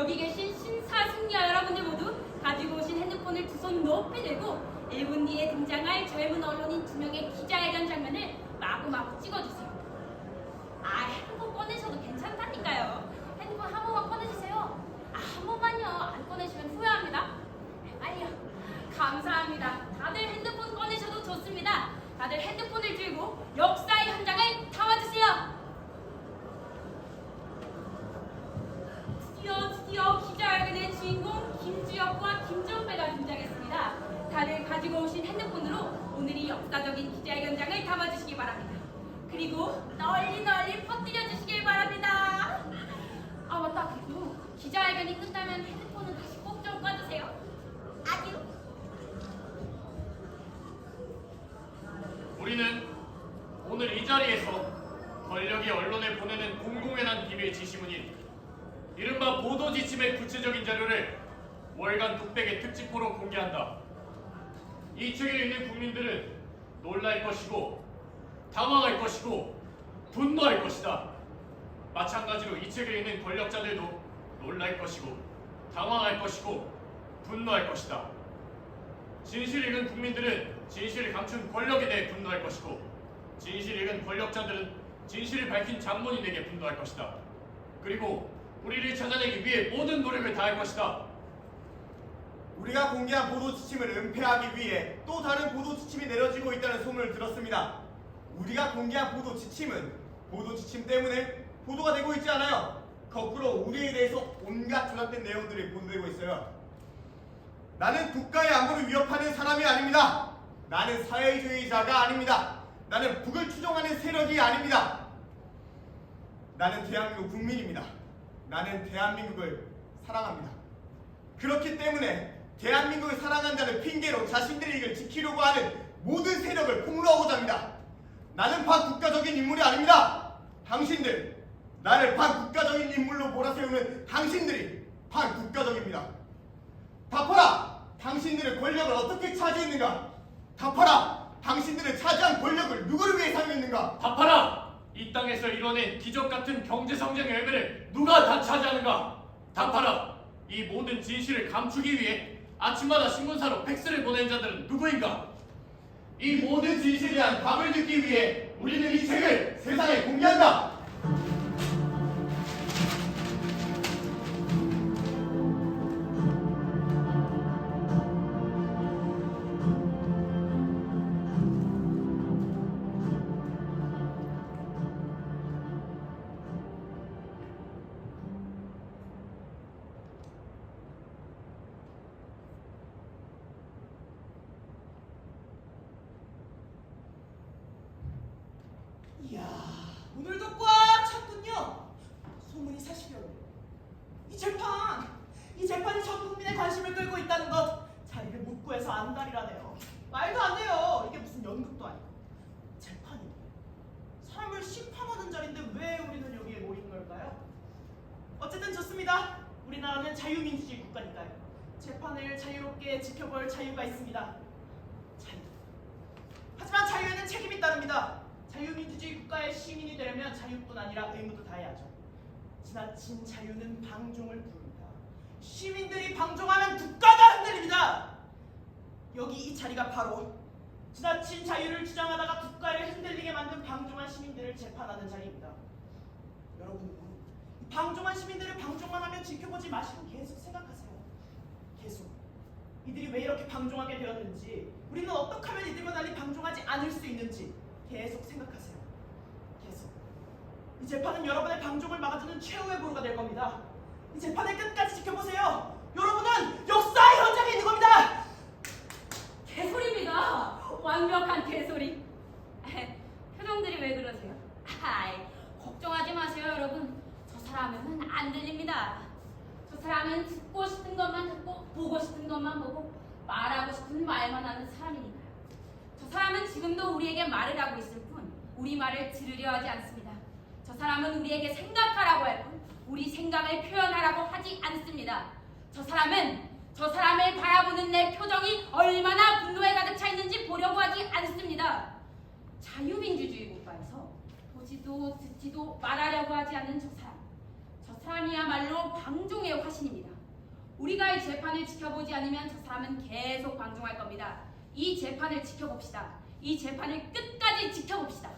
여기 계신 신사승려 여러분들 모두 가지고 오신 핸드폰을 두 손 높이 들고 1분 뒤에 등장할 젊은 언론인 2명의 기자회견 장면을 마구마구 찍어주세요. 핸드폰 꺼내셔도 괜찮다니까요. 핸드폰 한 번만 꺼내주세요. 한 번만요. 안 꺼내시면 후회합니다. 빨리요. 감사합니다. 다들 핸드폰 꺼내셔도 좋습니다. 다들 핸드폰을 들고 역사의 현장을 담아주세요. 드디어 기자회견의 주인공 김주혁과 김종배가 등장했습니다. 다들 가지고 오신 핸드폰으로 오늘 이 역사적인 기자회견장을 담아주시기 바랍니다. 그리고 널리 퍼뜨려 주시길 바랍니다. 맞다. 그리고 기자회견이 끝나면 핸드폰은 다시 꼭 좀 꺼주세요. 아디오. 우리는 오늘 이 자리에서 권력이 언론에 보내는 공공연한 비밀 지시문인 이른바 보도지침의 구체적인 자료를 월간 독백의 특집호로 공개한다. 이 책을 읽는 국민들은 놀랄 것이고 당황할 것이고 분노할 것이다. 마찬가지로 이 책을 읽는 권력자들도 놀랄 것이고 당황할 것이고 분노할 것이다. 진실을 읽은 국민들은 진실을 감춘 권력에 대해 분노할 것이고 진실을 읽은 권력자들은 진실을 밝힌 장본인에게 분노할 것이다. 그리고 우리를 찾아내기 위해 모든 노력을 다할 것이다. 우리가 공개한 보도 지침을 은폐하기 위해 또 다른 보도 지침이 내려지고 있다는 소문을 들었습니다. 우리가 공개한 보도 지침은 보도 지침 때문에 보도가 되고 있지 않아요. 거꾸로 우리에 대해서 온갖 조작된 내용들이 보도되고 있어요. 나는 국가의 안보를 위협하는 사람이 아닙니다. 나는 사회주의자가 아닙니다. 나는 북을 추종하는 세력이 아닙니다. 나는 대한민국 국민입니다. 나는 대한민국을 사랑합니다. 그렇기 때문에 대한민국을 사랑한다는 핑계로 자신들의 이익을 지키려고 하는 모든 세력을 폭로하고자 합니다. 나는 반국가적인 인물이 아닙니다. 당신들, 나를 반국가적인 인물로 몰아세우는 당신들이 반국가적입니다. 답하라! 당신들의 권력을 어떻게 차지했는가? 답하라! 당신들은 차지한 권력을 누구를 위해 사용했는가? 답하라! 이 땅에서 이뤄낸 기적같은 경제성장의 열매를 누가 다 차지하는가? 답하라! 이 모든 진실을 감추기 위해 아침마다 신문사로 팩스를 보낸 자들은 누구인가? 이 모든 진실에 대한 답을 듣기 위해 우리는 이 책을 세상에 공개한다! 이야, 오늘도 꽉 찼군요. 소문이 사실이었네요. 이 재판이 전 국민의 관심을 끌고 있다는 것, 자리를 못 구해서 안달이라네요. 말도 안 돼요. 이게 무슨 연극도 아니고 재판인데 사람을 심판하는 자리인데 왜 우리는 여기에 모인 걸까요? 어쨌든 좋습니다. 우리나라는 자유민주주의 국가니까요. 재판을 자유롭게 지켜볼 자유가 있습니다. 자유. 하지만 자유에는 책임이 따릅니다. 자유민주주의 국가의 시민이 되려면 자유뿐 아니라 의무도 다해야죠. 지나친 자유는 방종을 부릅니다. 시민들이 방종하면 국가가 흔들립니다. 여기 이 자리가 바로 지나친 자유를 주장하다가 국가를 흔들리게 만든 방종한 시민들을 재판하는 자리입니다. 여러분, 방종한 시민들을 방종만 하면 지켜보지 마시고 계속 생각하세요. 계속. 이들이 왜 이렇게 방종하게 되었는지, 우리는 어떻게 하면 이들과 달리 방종하지 않을 수 있는지 계속 생각하세요. 계속. 이 재판은 여러분의 방종을 막아주는 최후의 보루가 될 겁니다. 이 재판을 끝까지 지켜보세요. 여러분은 역사의 현장에 있는 겁니다. 개소리입니다. 완벽한 개소리. 표정들이 왜 그러세요? 걱정하지 마세요, 여러분. 저 사람은 안 들립니다. 저 사람은 듣고 싶은 것만 듣고 보고 싶은 것만 보고 말하고 싶은 말만 하는 사람이니까요. 저 사람은 지금도 우리에게 말을 하고 있을 뿐 우리 말을 들으려 하지 않습니다. 저 사람은 우리에게 생각하라고 할 뿐 우리 생각을 표현하라고 하지 않습니다. 저 사람을 바라보는 내 표정이 얼마나 분노에 가득 차 있는지 보려고 하지 않습니다. 자유민주주의 국가에서 보지도 듣지도 말하려고 하지 않는 저 사람이야말로 방종의 화신입니다. 우리가 이 재판을 지켜보지 않으면 저 사람은 계속 방종할 겁니다. 이 재판을 지켜봅시다. 이 재판을 끝까지 지켜봅시다.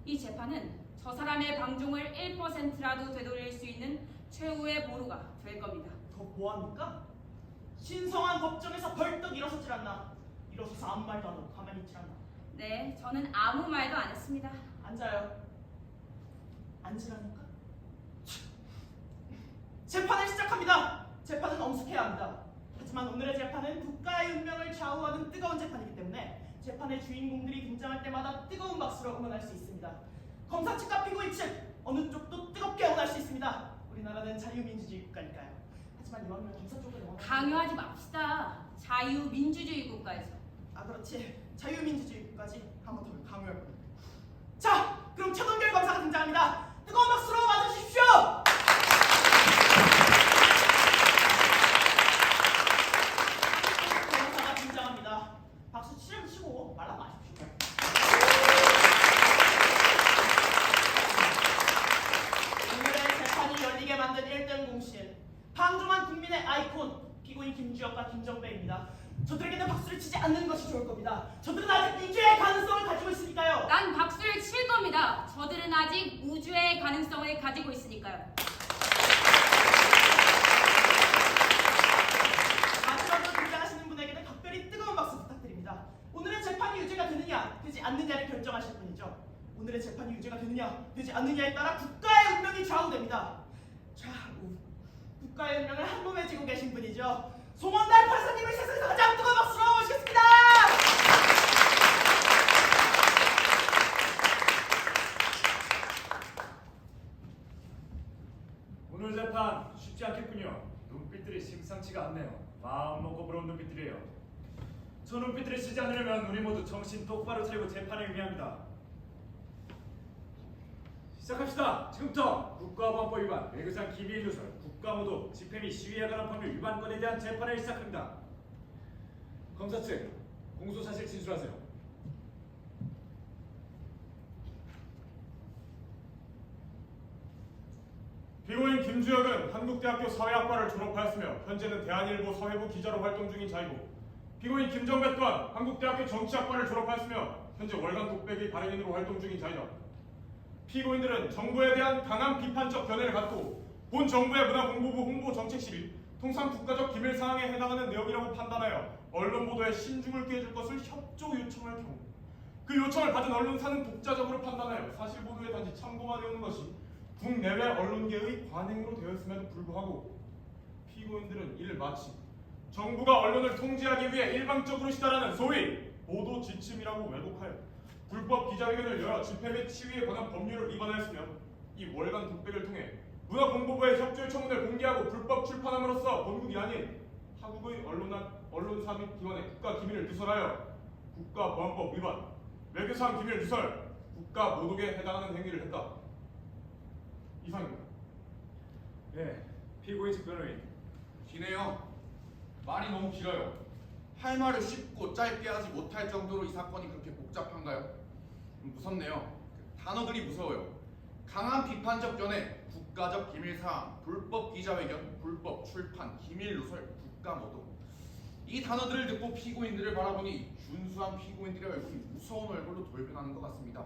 이 재판은 저 사람의 방종을 1%라도 되돌릴 수 있는 최후의 보루가 될 겁니다. 더 뭐합니까? 신성한 법정에서 벌떡 일어서질 않나. 일어서서 아무 말도 안 하고 가만히 있질 않나. 네, 저는 아무 말도 안 했습니다. 앉아요. 앉으라니까? 재판을 시작합니다. 재판은 엄숙해야 합니다. 하지만 오늘의 재판은 국가의 운명을 좌우하는 뜨거운 재판이기 때문에 재판의 주인공들이 등장할 때마다 뜨거운 박수로 응원할 수 있습니다. 검사 측과 피고인 측 어느 쪽도 뜨겁게 응원할 수 있습니다. 우리나라는 자유민주주의 국가니까요. 하지만 이왕이면 검사 쪽을 응원하는 강요하지 맙시다. 자유민주주의 국가에서. 아 그렇지. 자유민주주의 국가지. 한번 더 강요할 거야. 자, 그럼 최동결 검사가 등장합니다. 뜨거운 박수로 맞아주십시오. 검사가 등장합니다. 박수 치고 말라 마십시오. 오늘의 재판이 열리게 만든 1등 공신, 방종한 국민의 아이콘 피고인 김주혁과 김정배입니다. 저들에게는 박수를 치지 않는 것이 좋을 겁니다. 저들은 아직 유죄의 가능성을 가지고 있으니까요. 난 박수를 칠 겁니다. 저들은 아직 무죄의 가능성을 가지고 있으니까요. 마지막으로 등장하시는 분에게는 각별히 뜨거운 박수 부탁드립니다. 오늘의 재판이 유죄가 되느냐 되지 않느냐를 결정하실 분이죠. 오늘의 재판이 유죄가 되느냐 되지 않느냐에 따라 국가의 운명이 좌우됩니다. 자, 국가의 운명을 한 몸에 쥐고 계신 분이죠. 송원달 판사님을 세상에서 가장 뜨거운 박수로 모시겠습니다. 오늘 재판 쉽지 않겠군요. 눈빛들이 심상치가 않네요. 마음 먹고 부러운 눈빛들이에요. 저 눈빛들을 쓰지 않으려면 우리 모두 정신 똑바로 차리고 재판에 응해합니다. 시작합시다. 지금부터 국가보안법 위반, 외교상 기밀 누설, 국가모독, 집회 및 시위에 관한 법률 위반건에 대한 재판을 시작합니다. 검사 측 공소 사실 진술하세요. 피고인 김주혁은 한국대학교 사회학과를 졸업하였으며 현재는 대한일보 사회부 기자로 활동 중인 자이고, 피고인 김정배 또한 한국대학교 정치학과를 졸업하였으며 현재 월간 독백의 발행인으로 활동 중인 자이다. 피고인들은 정부에 대한 강한 비판적 견해를 갖고 본 정부의 문화공보부 홍보정책실이 통상 국가적 기밀 사항에 해당하는 내용이라고 판단하여 언론 보도에 신중을 기해줄 것을 협조 요청할 경우, 그 요청을 받은 언론사는 독자적으로 판단하여 사실 보도에 단지 참고만 해오는 것이 국내외 언론계의 관행으로 되었음에도 불구하고 피고인들은 이를 마치 정부가 언론을 통제하기 위해 일방적으로 시달하는 소위 보도 지침이라고 왜곡하여 불법 기자회견을 열어 집회 및 시위에 관한 법률을 위반하였으며, 이 월간 독백을 통해 문화공보부의 협조 요청문을 공개하고 불법 출판함으로써 본국이 아닌 타국의 언론사 및 기관의 국가 기밀을 누설하여 국가보안법 위반, 외교상 기밀 누설, 국가 모독에 해당하는 행위를 했다. 이상입니다. 네, 피고인 측 변호인. 기네요. 말이 너무 길어요. 할 말을 쉽고 짧게 하지 못할 정도로 이 사건이 그렇게 복잡한가요? 무섭네요. 단어들이 무서워요. 강한 비판적 견해, 국가적 기밀사항, 불법 기자회견, 불법 출판, 기밀 누설, 국가모독. 이 단어들을 듣고 피고인들을 바라보니 준수한 피고인들의 얼굴이 무서운 얼굴로 돌변하는 것 같습니다.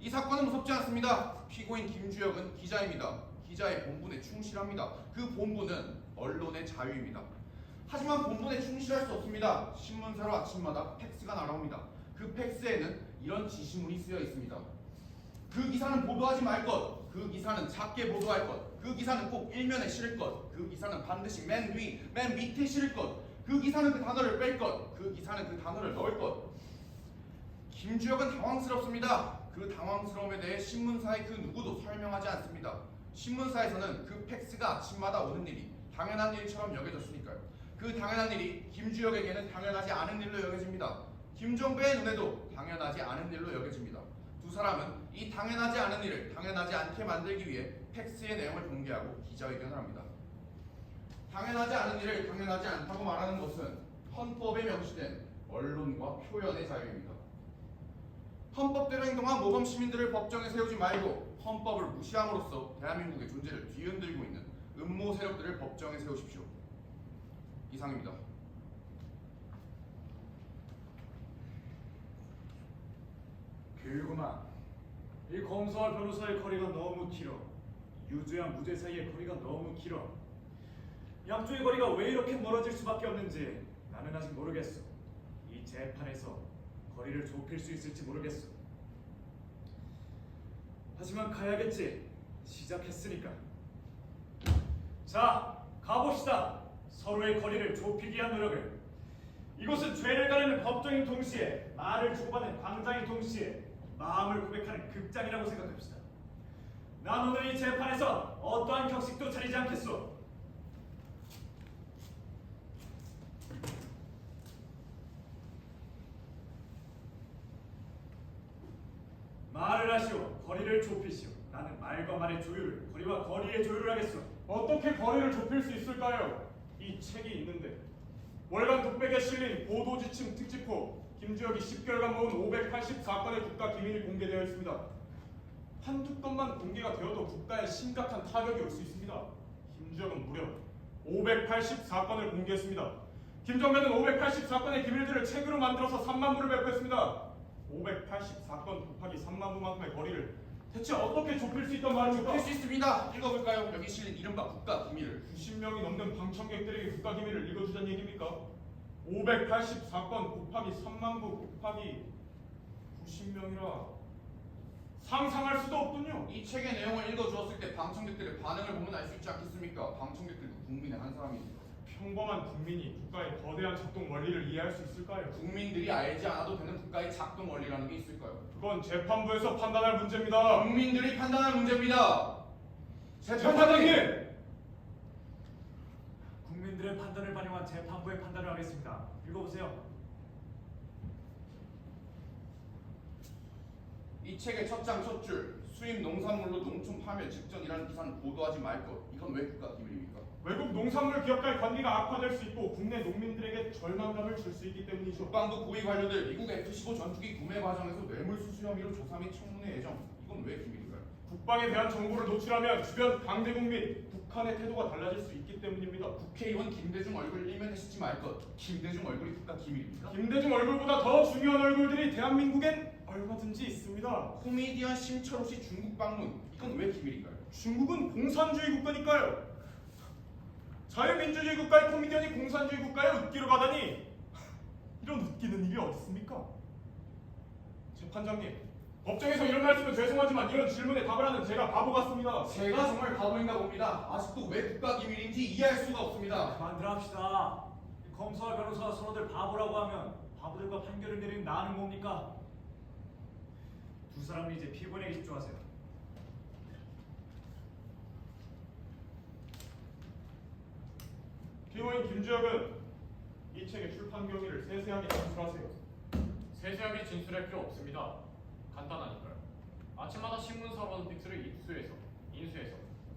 이 사건은 무섭지 않습니다. 피고인 김주혁은 기자입니다. 기자의 본분에 충실합니다. 그 본분은 언론의 자유입니다. 하지만 본분에 충실할 수 없습니다. 신문사로 아침마다 팩스가 날아옵니다. 그 팩스에는 이런 지시문이 쓰여 있습니다. 그 기사는 보도하지 말 것, 그 기사는 작게 보도할 것, 그 기사는 꼭 일면에 실을 것, 그 기사는 반드시 맨 위, 맨 밑에 실을 것, 그 기사는 그 단어를 뺄 것, 그 기사는 그 단어를 넣을 것. 김주혁은 당황스럽습니다. 그 당황스러움에 대해 신문사의 그 누구도 설명하지 않습니다. 신문사에서는 그 팩스가 아침마다 오는 일이 당연한 일처럼 여겨졌으니까요. 그 당연한 일이 김주혁에게는 당연하지 않은 일로 여겨집니다. 김정배의 눈에도 당연하지 않은 일로 여겨집니다. 두 사람은 이 당연하지 않은 일을 당연하지 않게 만들기 위해 팩스의 내용을 공개하고 기자회견을 합니다. 당연하지 않은 일을 당연하지 않다고 말하는 것은 헌법에 명시된 언론과 표현의 자유입니다. 헌법대로 행동한 모범 시민들을 법정에 세우지 말고 헌법을 무시함으로써 대한민국의 존재를 뒤흔들고 있는 음모 세력들을 법정에 세우십시오. 이상입니다. 그구만. 이 검사와 변호사의 거리가 너무 길어. 유죄와 무죄 사이의 거리가 너무 길어. 양쪽의 거리가 왜 이렇게 멀어질 수밖에 없는지 나는 아직 모르겠어. 이 재판에서 거리를 좁힐 수 있을지 모르겠어. 하지만 가야겠지. 시작했으니까. 자, 가봅시다. 서로의 거리를 좁히기 위한 노력을. 이곳은 죄를 가르는 법정인 동시에 말을 주고받는 광장인 동시에 마음을 고백하는 극장이라고 생각합시다. 난 오늘 이 재판에서 어떠한 격식도 차리지 않겠소. 말을 하시오. 거리를 좁히시오. 나는 말과 말의 조율을, 거리와 거리의 조율을 하겠소. 어떻게 거리를 좁힐 수 있을까요? 이 책이 있는데 월간 독백에 실린 보도지침 특집호 김주혁이 10개월간 모은 584건의 국가 기밀이 공개되어 있습니다. 한두 건만 공개가 되어도 국가에 심각한 타격이 올 수 있습니다. 김주혁은 무려 584건을 공개했습니다. 김정배는 584건의 기밀들을 책으로 만들어서 3만 부를 배포했습니다. 584건 곱하기 3만 부만큼의 거리를 대체 어떻게 좁힐 수 있단 말입니까? 할 수 있습니다. 읽어볼까요? 여기 실린 이른바 국가 기밀을. 90명이 넘는 방청객들에게 국가 기밀을 읽어주자는 얘기입니까? 584건 곱하기 3만 부 곱하기 90명이라 상상할 수도 없군요. 이 책의 내용을 읽어주었을 때 방청객들의 반응을 보면 알 수 있지 않겠습니까? 방청객들도 국민의 한 사람이죠. 평범한 국민이 국가의 거대한 작동 원리를 이해할 수 있을까요? 국민들이 알지 않아도 되는 국가의 작동 원리라는 게 있을까요? 그건 재판부에서 판단할 문제입니다. 국민들이 판단할 문제입니다. 재판장님! 국민들의 판단을 반영한 재판부의 판단을 하겠습니다. 읽어보세요. 이 책의 첫 장 첫 줄, 수입 농산물로 농촌 파멸 직전이라는 기사는 보도하지 말 것. 이건 왜 국가 기밀입니까? 외국 농산물 기업과의 관계가 악화될 수 있고 국내 농민들에게 절망감을 줄 수 있기 때문이죠. 국방부 고위 관료들 미국 F-15 전투기 구매 과정에서 뇌물 수수 혐의로 조사 및 청문회 예정. 이건 왜 기밀인가요? 국방에 대한 정보를 노출하면 주변 강대국 및 북한의 태도가 달라질 수 있기 때문입니다. 국회의원 김대중 얼굴 일면에 쓰지 말 것. 김대중 얼굴이 국가 기밀입니까? 김대중 얼굴보다 더 중요한 얼굴들이 대한민국엔 얼마든지 있습니다. 코미디언 심철호 씨 중국 방문. 이건 왜 기밀인가요? 중국은 공산주의 국가니까요. 자유민주주의 국가의 코미디언이 공산주의 국가에 웃기러 가다니 이런 웃기는 일이 어디 있습니까? 재판장님, 법정에서 이런 말씀은 죄송하지만 이런 질문에 답을 하는 제가 바보 같습니다. 제가 정말 바보인가 봅니다. 아직도 왜 국가 기밀인지 이해할 수가 없습니다. 그만들 합시다. 검사와 변호사가 서로들 바보라고 하면 바보들과 판결을 내리는 나는 뭡니까? 두 사람은 이제 피고인에게 집중하세요. 피고인 김주혁은 이 책의 출판 경위를 세세하게 진술하세요. 세세하게 진술할 필요 없습니다. 간단하니까요. 아침마다 신문사로 오는 팩스를 인수해서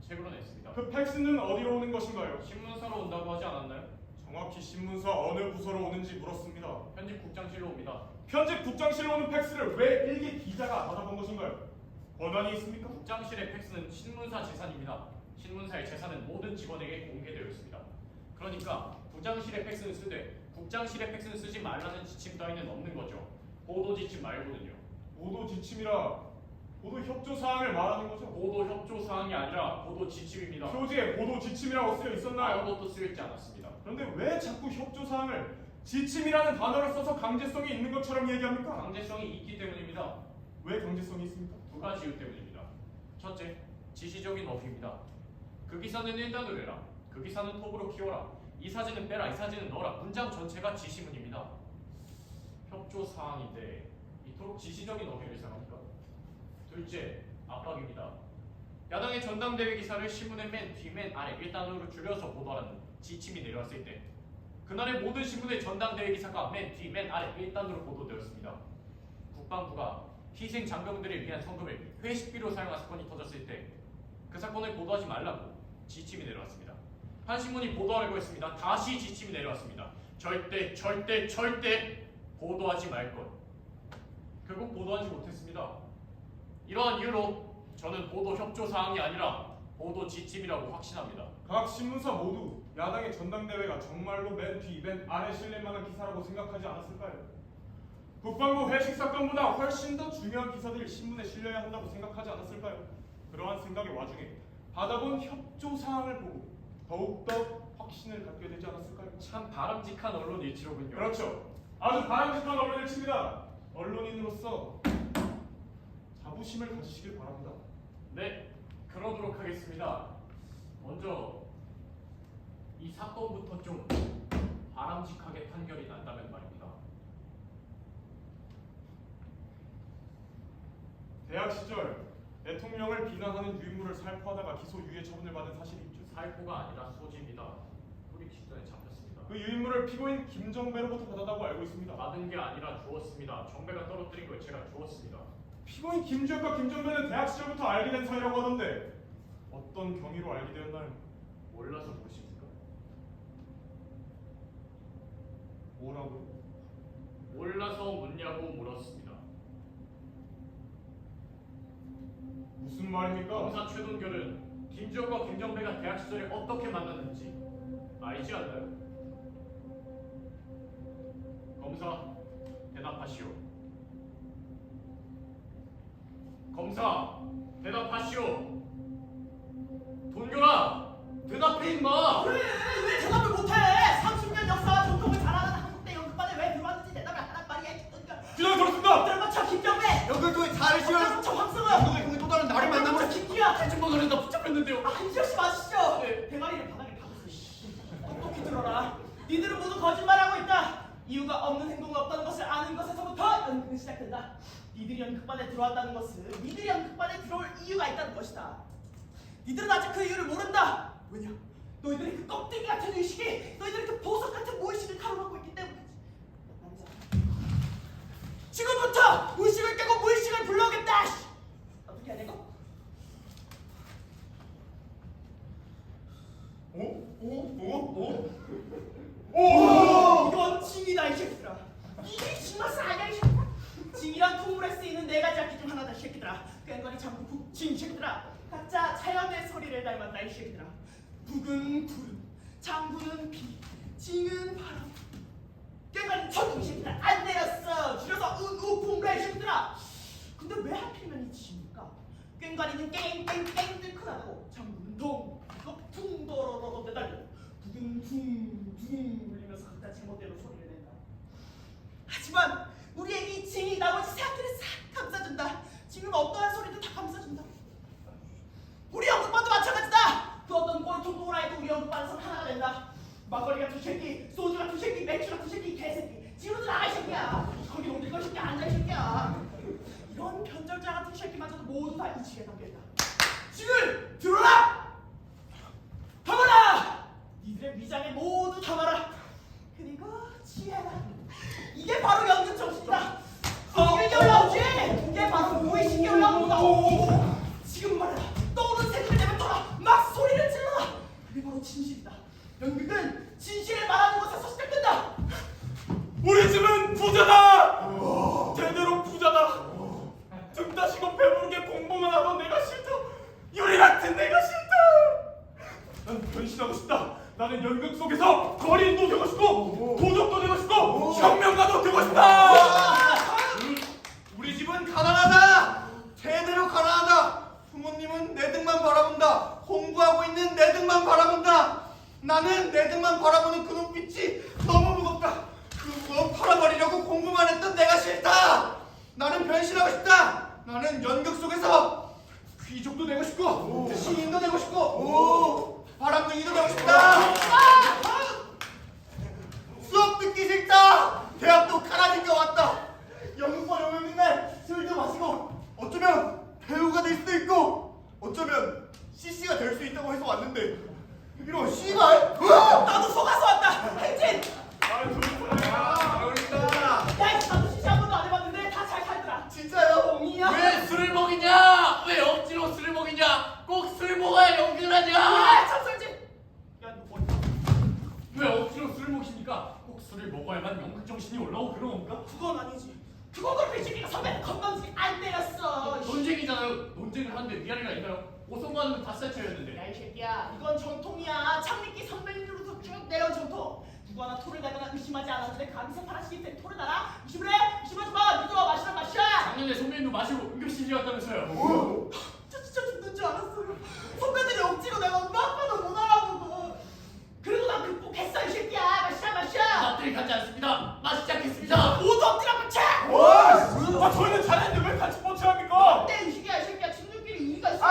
책으로 냈습니다. 그 팩스는 어디로 오는 것인가요? 신문사로 온다고 하지 않았나요? 정확히 신문사 어느 부서로 오는지 물었습니다. 편집 국장실로 옵니다. 편집 국장실로 오는 팩스를 왜 일개 기자가 받아본 것인가요? 권한이 있습니까? 국장실의 팩스는 신문사 재산입니다. 신문사의 재산은 모든 직원에게 공개되어 있습니다. 그러니까 국장실의 팩스는 쓰지 말라는 지침 따위는 없는 거죠. 보도 지침 말고는요. 보도 지침이라 보도 협조 사항을 말하는 거죠. 보도 협조 사항이 아니라 보도 지침입니다. 표지에 보도 지침이라고 쓰여 있었나요? 아무것도 쓰여 있지 않았습니다. 그런데 왜 자꾸 협조 사항을 지침이라는 단어를 써서 강제성이 있는 것처럼 얘기합니까? 강제성이 있기 때문입니다. 왜 강제성이 있습니까? 두 가지 이유 때문입니다. 첫째, 지시적인 어휘입니다. 그 기사는 일단으로 해라. 그 기사는 톱으로 키워라. 이 사진은 빼라. 이 사진은 넣어라. 문장 전체가 지시문입니다. 협조 사항인데 이토록 지시적인 어휘를 사용합니까? 둘째, 압박입니다. 야당의 전당대회 기사를 신문의 맨 뒤, 맨 아래 1단으로 줄여서 보도하라는 지침이 내려왔을 때 그날의 모든 신문의 전당대회 기사가 맨 뒤, 맨 아래 1단으로 보도되었습니다. 국방부가 희생 장병들을 위한 성금을 회식비로 사용한 사건이 터졌을 때 그 사건을 보도하지 말라고 지침이 내려왔습니다. 한 신문이 보도하라고 했습니다. 다시 지침이 내려왔습니다. 절대 보도하지 말 것. 결국 보도하지 못했습니다. 이러한 이유로 저는 보도 협조 사항이 아니라 보도 지침이라고 확신합니다. 각 신문사 모두 야당의 전당대회가 정말로 맨 뒤, 맨 아래 실릴 만한 기사라고 생각하지 않았을까요? 국방부 회식 사건보다 훨씬 더 중요한 기사들이 신문에 실려야 한다고 생각하지 않았을까요? 그러한 생각의 와중에 받아본 협조 사항을 보고 더욱더 확신을 갖게 되지 않았을까요? 참 바람직한 언론 일치로군요. 그렇죠. 아주 바람직한 언론 일치입니다. 언론인으로서 자부심을 가지시길 바랍니다. 네, 그러도록 하겠습니다. 먼저 이 사건부터 좀 바람직하게 판결이 난다면 말입니다. 대학 시절 대통령을 비난하는 유인물을 살포하다가 기소 유예 처분을 받은 사실이 있죠. 살포가 아니라 소지입니다. 우리 직전에 잡혔습니다. 그 유인물을 피고인 김정배로부터 받았다고 알고 있습니다. 받은 게 아니라 주었습니다. 정배가 떨어뜨린 걸 제가 주었습니다. 피고인 김주혁과 김정배는 대학 시절부터 알게 된 사이라고 하던데 어떤 경위로 알게 되었나요? 몰라서 모르십니까? 뭐라고요? 몰라서 묻냐고 물었습니다. 무슨 말입니까? 검사 최동결은 김주혁과 김정배가 대학 시절에 어떻게 만났는지 알지 않나요? 검사, 대답하시오. 검사, 대답하시오. 동결아, 대답해 임마. 왜 대답을 못해? 30년 역사와 전통을 잘 아는 한국대 연극반에 왜 들어왔는지 대답을 안 하란 말이야. 그냥 들었습니다. 들어맞춰 김정배. 연극도에 잘 실어 들어맞춰 황승우. 연극의 형이 또 다른 나를 만나면 들어맞춰 김기현. 탈증만 하려다 붙잡혔는데요. 한지혁 씨 맞으시죠? 네. 대가리를 바닥에 박으세요. 똑똑히 들어라. 니들은 모두 거짓말하고 있다. 이유가 없는 행동은 없다는 것을 아는 것에서부터 연극은 시작된다. 니들이 연극반에 들어왔다는 것은 니들이 연극반에 들어올 이유가 있다는 것이다. 니들은 아직 그 이유를 모른다. 왜냐? 너희들의 그 껍데기 같은 의식이 너희들의 그 보석 같은 무의식을 가로막고 있기 때문이지. 남자. 지금부터 의식을 깨고 무의식을 불러오겠다. 씨. 어떻게 해야 되고? 이건 징이다 이 새끼들아. 이게 징맛을 아냐 이 새끼들아. 징이란 풍물에 쓰이는 네 가지 악기 중 하나다 이 새끼들아. 꽹과리 장구 북징 이 새끼들아. 각자 자연의 소리를 닮았다 이 새끼들아. 북은 구름, 장구는 비, 징은 바람. 꽹과리 천둥 이 새끼들아. 안 내렸어. 줄여서 우풍래 이 새끼들아. 근데 왜 하필이면 이 징일까? 꽹과리는 깽깽깽 뚫고 나가고 장구는 동, 퉁도로로로 내달리고 북은 둥둥 울리면서 각자 제멋대로 소리를 낸다. 하지만 우리의 이 징이 나머지 사악들을 싹 감싸준다. 징은 어떠한 소리도 다 감싸준다. 우리 연극반도 마찬가지다. 그 어떤 꼴통통을 해도 우리 연극반에서 하나가 된다. 막걸리 같은 새끼, 소주 같은 새끼, 맥주 같은 새끼, 개새끼. 지금도 나가 이 새끼야. 거기 옮길 새끼 앉아 이 새끼야. 이런 변절자 같은 새끼마저도 모두 다 이 징에 담겨있다. 징을 들어라! 담아라! 니들의 위장에 모두 담아라. 그리고 지혜라. 이게 바로 연극 정신이다. 이게 올라오지. 이게 바로 무의식이 올라오는 거다. 지금 말이야. 떠오르는 새끼를 내뱉어라. 막 소리를 질러라. 그게 바로 진실이다. 연극은 진실을 말하는 것에서 시작된다. 우리 집은 부자다. 제대로 부자다. 등 따시고 배부르게 공부만 하던 내가 싫다. 유리 같은 내가 싫다. 난 변신하고 싶다. 나는 연극 속에서 거리인도 되고 싶고 도적도 되고 싶고 혁명가도 되고 싶다. 우리 집은 가난하다. 제대로 가난하다. 부모님은 내 등만 바라본다. 공부하고 있는 내 등만 바라본다. 나는 내 등만 바라보는 그 눈빛이 너무 무겁다. 그 무거운 팔아버리려고 공부만 했던 내가 싫다. 나는 변신하고 싶다. 나는 연극 속에서 귀족도 되고 싶고 시인도 되고 싶고 바람둥이도 되고 싶다. 수업 듣기 싫다. 대학도 가라니까 왔다. 연극반 오면 맨날 술도 마시고 어쩌면 배우가 될 수도 있고 어쩌면 CC가 될 수 있다고 해서 왔는데 이런 씨발. 나도 속아서 왔다. 행진. 그러니까 야, 나도 CC 한 번도 안 해봤는데 다 잘 살더라. 진짜요? 옹이야. 왜 술을 먹이냐? 왜 억지로 술을 먹이냐? 꼭 술 먹어야 연극을 하냐? 아, 참설지. 야, 너 머리. 왜 억지로 술을 먹입니까? 꼭 술을 먹어야만 연극 정신이 올라오고 그런 건가? 그건 아니지. 그거 그렇게 이 새끼가 선배 건방지게 안 때렸어. 논쟁이잖아요. 논쟁을 하는데 위아래가 있나요? 오성과는 건 닷새 차였는데. 야 이 새끼야, 이건 전통이야. 창립기 선배님들로부터 쭉 내려온 전통. 누구 하나 토를 달거나 의심하지 않았는데 감히 새파랗게 입된 토를 달아? 의심을 해? 의심하지 마. 믿어. 마시란 마셔. 작년에 선배님도 마시고 응급실이었다면서요. 저 진짜 죽는 줄 알았어요. 선배들이 억지로 내가 엄마 아빠도 못 알아보고. 그래도 난 극복했어 이 새끼야. 마시란 마셔. 납들이 가지 않습니다. 마시지 않겠습니다. 모두 엎드려 뻗쳐. 저희는 잘했는데 왜 같이 뻗쳐합니까? 어때 이 새끼야. 친구끼리 의리가 있어.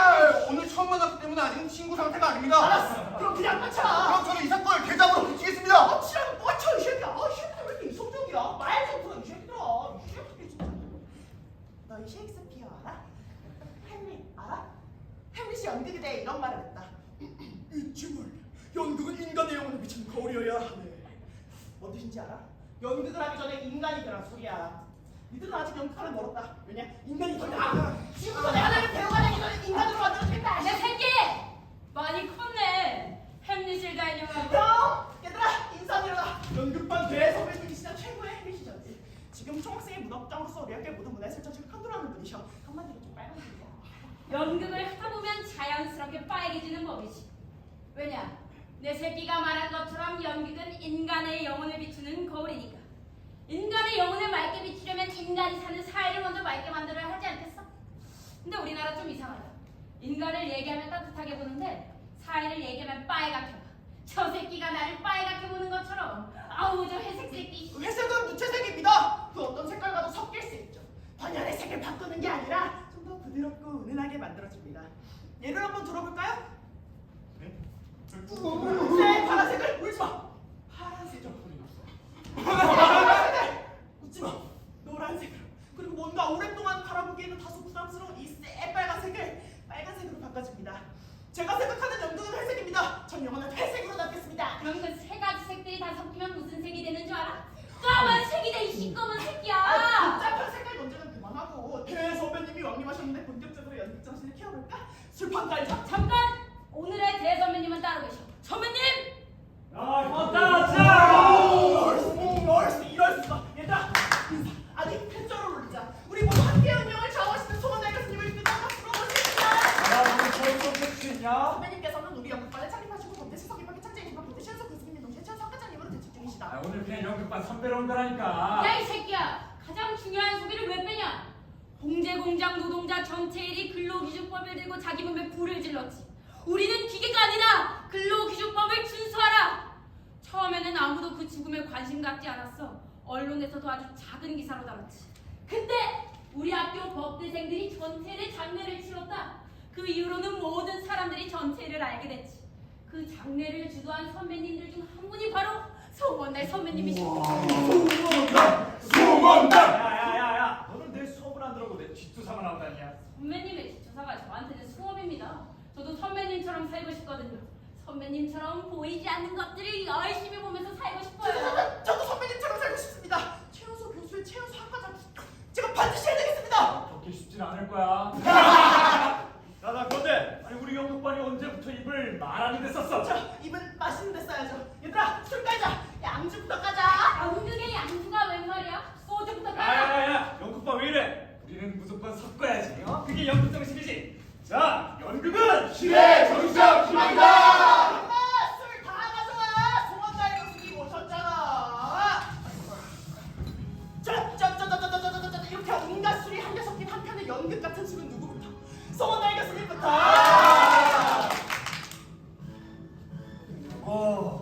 오늘 처음 만났기 때문에 아직은 친구 상태가 아닙니다. 알았어. 그럼 그냥 뻗쳐. 그럼 저는 이 사건을 계좌으로 붙이겠습니다. 뻗치라고 뻗쳐 이 새끼야. 이 새끼들 왜 이렇게 이성적이야? 말 좀 들어 이 새끼들아. 이 새끼들 진짜. 너희 셰익스피어 알아? 햄릿 알아? 햄릿이 연극에 대해 이런 말을 했다. 이쯤을 연극은 인간의 영혼을 비친 거울이어야 하네. 뭔 뜻인지 알아? 연극을 하기 전에 인간이 되란 소리야. 니들은 아직 연극하는 멀었다. 왜냐? 인간이 더 나아. 지금부터 내가 너를 배우가 되기 전에 인간으로 만들어주겠다. 내 새끼! 많이 컸네. 햄릿을 가려고. 그럼 얘들아 인사 드려라. 연극반 대선배님이 진짜 최고의 햄릿이셨지. 지금 총학생의 문학장으로서 우리 학교의 모든 문화에 슬쩍 컨트롤하는 분이셔. 한마디로 좀 빨간색이야. 연극을 하다 보면 자연스럽게 빨개지는 법이지. 왜냐? 내 새끼가 말한 것처럼 연극은 인간의 영혼을 비추는 거울이니까. 인간의 영혼을 맑게 비추려면 인간이 사는 사회를 먼저 맑게 만들어야 하지 않겠어? 근데 우리나라 좀 이상하다. 인간을 얘기하면 따뜻하게 보는데 사회를 얘기하면 빨갛게 봐. 저 새끼가 나를 빨갛게 보는 것처럼. 아우 저 회색 새끼. 회색은 무채색입니다. 그 어떤 색깔과도 섞일 수 있죠. 반연의 색을 바꾸는 게 아니라 좀 더 부드럽고 은은하게 만들어줍니다. 예를 한번 들어볼까요? 네, 파란색을 울지 마. 파란색으로 파란색을 웃지 마. 노란색으로. 그리고 뭔가 오랫동안 바라보기에는 다소 부담스러운 이 새빨간색을 빨간색으로 바꿔줍니다. 제가 생각하는 연극은 회색입니다. 전 영화는 회색으로 남겠습니다. 그럼 그 세 가지 색들이 다 섞이면 무슨 색이 되는 줄 알아? 까만색이 돼 이 시꺼먼 새끼야. 복잡한 색깔 논쟁은 그만하고 대 선배님이 왕림하셨는데 본격적으로 연극 정신을 키워볼까? 술판 깔자. 잠깐! 오늘의 대선배님은 따로 계셔. 선배님! 얼스 이럴 수가. 얘들아 인사. 아니 팬절을 올리자. 우리 모두 함께 운명을 좌우하시는 소원달 교수님을 뜨거운 박수로 모십니다. 선배님께서는 우리 연극반을 창립하시고 본대 수석 입학의 창제이시고 본대 신수 교수님의 동시에 최우 학과장님으로 대책 중이시다. 오늘 그냥 연극반 선배로 온 거라니까. 야 이 새끼야! 가장 중요한 소리를 왜 빼냐? 봉제공장 노동자 전체 일이 근로기준법을 들고 자기 몸에 불을 질렀지. 우리는 기계가 아니다! 근로기준법을 준수하라! 처음에는 아무도 그 죽음에 관심 갖지 않았어. 언론에서도 아주 작은 기사로 다뤘지. 근데 우리 학교 법대생들이 전체일의 장례를 치렀다. 그 이후로는 모든 사람들이 전체일을 알게 됐지. 그 장례를 주도한 선배님들 중 한 분이 바로 송원달 선배님이시고. 송원달! 야야야야, 너는 내 수업을 안 들어보고 내 뒷조사만 한다냐? 선배님의 뒷조사가 저한테는 수업입니다. 저도 선배님처럼 살고 싶거든요. 선배님처럼 보이지 않는 것들을 열심히 보면서 살고 싶어요. 저도 선배님처럼 살고 싶습니다. 최우수 교수의 최우수 학과장 제가 반드시 해내겠습니다. 그렇게 쉽진 않을 거야. 나 그런데 아니 우리 연극반이 언제부터 입을 말하는 데 썼어? 자, 입은 맛있는 데 써야죠. 얘들아 술 깔자. 양주부터 까자. 연극의 양주가 웬 말이야? 소주부터 까라. 야야야, 연극반 왜 이래? 우리는 무조건 섞어야지. 그게 연극 정신이지. 자, 연극은 시대 정신적 희망이다. 엄마 술 다 가져와. 송원달 교수님 오셨잖아. 자, 이렇게 온갖 술이 한개 섞인 한편의 연극 같은 술은 누구부터? 송원달 교수님부터.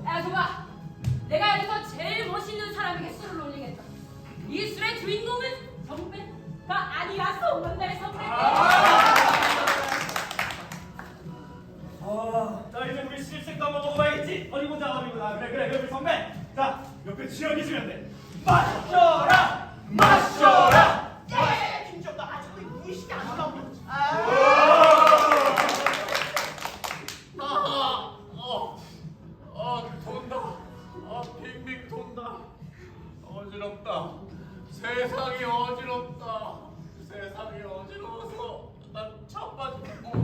야, 줘봐. 내가 여기서 제일 멋있는 사람에게 술을 올리겠다. 이 술의 주인공은 정배가 아니라 송원달 선배. 자 이제 우리 실생도 한번 먹어봐야겠지. 어디 보자. 그래 우리 선배. 자 옆에 지영이 주면 돼. 마셔라. 야야야 김지영 너 아직 그 무의식이 안 올라오냐? 돈다. 빙빙 돈다. 어지럽다. 세상이 어지럽다. 세상이 어지러워서 난 자빠지고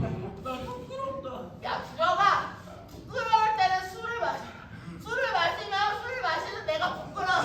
난 부끄럽다. 야 들어가. 부끄러울 때는 술을 마셔. 술을 마시면 술을 마시는 내가 부끄러워.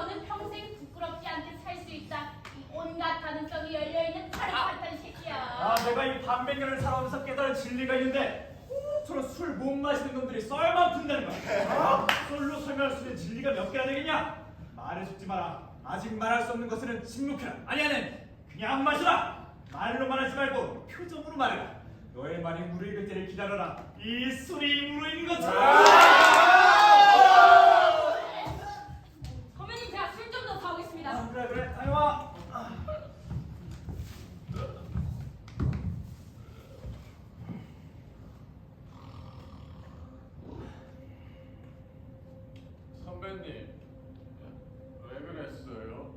너는 평생 부끄럽지 않게 살 수 있다. 이 온갖 가능성이 열려있는 파릇파릇한 새끼야. 내가 이 반백년을 살아오면서 깨달은 진리가 있는데 저런 술 못 마시는 놈들이 썰만 푼다는 거야. 썰로 설명할 수 있는 진리가 몇 개나 되겠냐? 말해주지 마라. 아직 말할 수 없는 것은 침묵해라. 아니 그냥 마셔라. 말로 말하지 말고 표정으로 말해라. 너의 말이 무르익을 때를 기다려라. 이 술이 무르익는 것처럼. 선배님 제가 술 좀 더 사오겠습니다. 그래 다녀와. 선배님, 왜 그랬어요?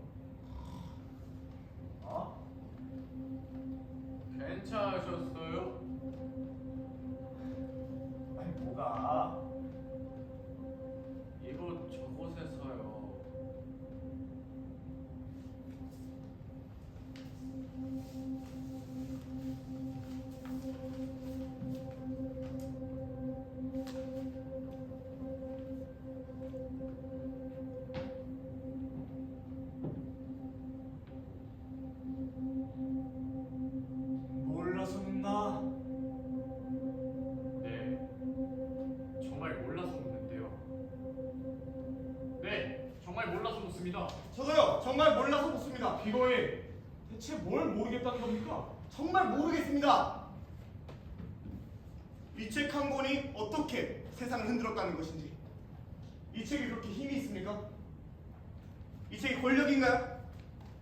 괜찮으셨어요? 아니 뭐가? 이곳 저곳에서요. 몰라서 묻나? 네, 정말 몰라서 묻는데요. 네, 정말 몰라서 묻습니다. 저도요. 정말 몰라서 묻습니다. 피고인, 대체 뭘 모르겠다는 겁니까? 정말 모르겠습니다. 이 책 한 권이 어떻게 세상을 흔들었다는 것인지. 이 책이 그렇게 힘이 있습니까? 이 책이 권력인가요?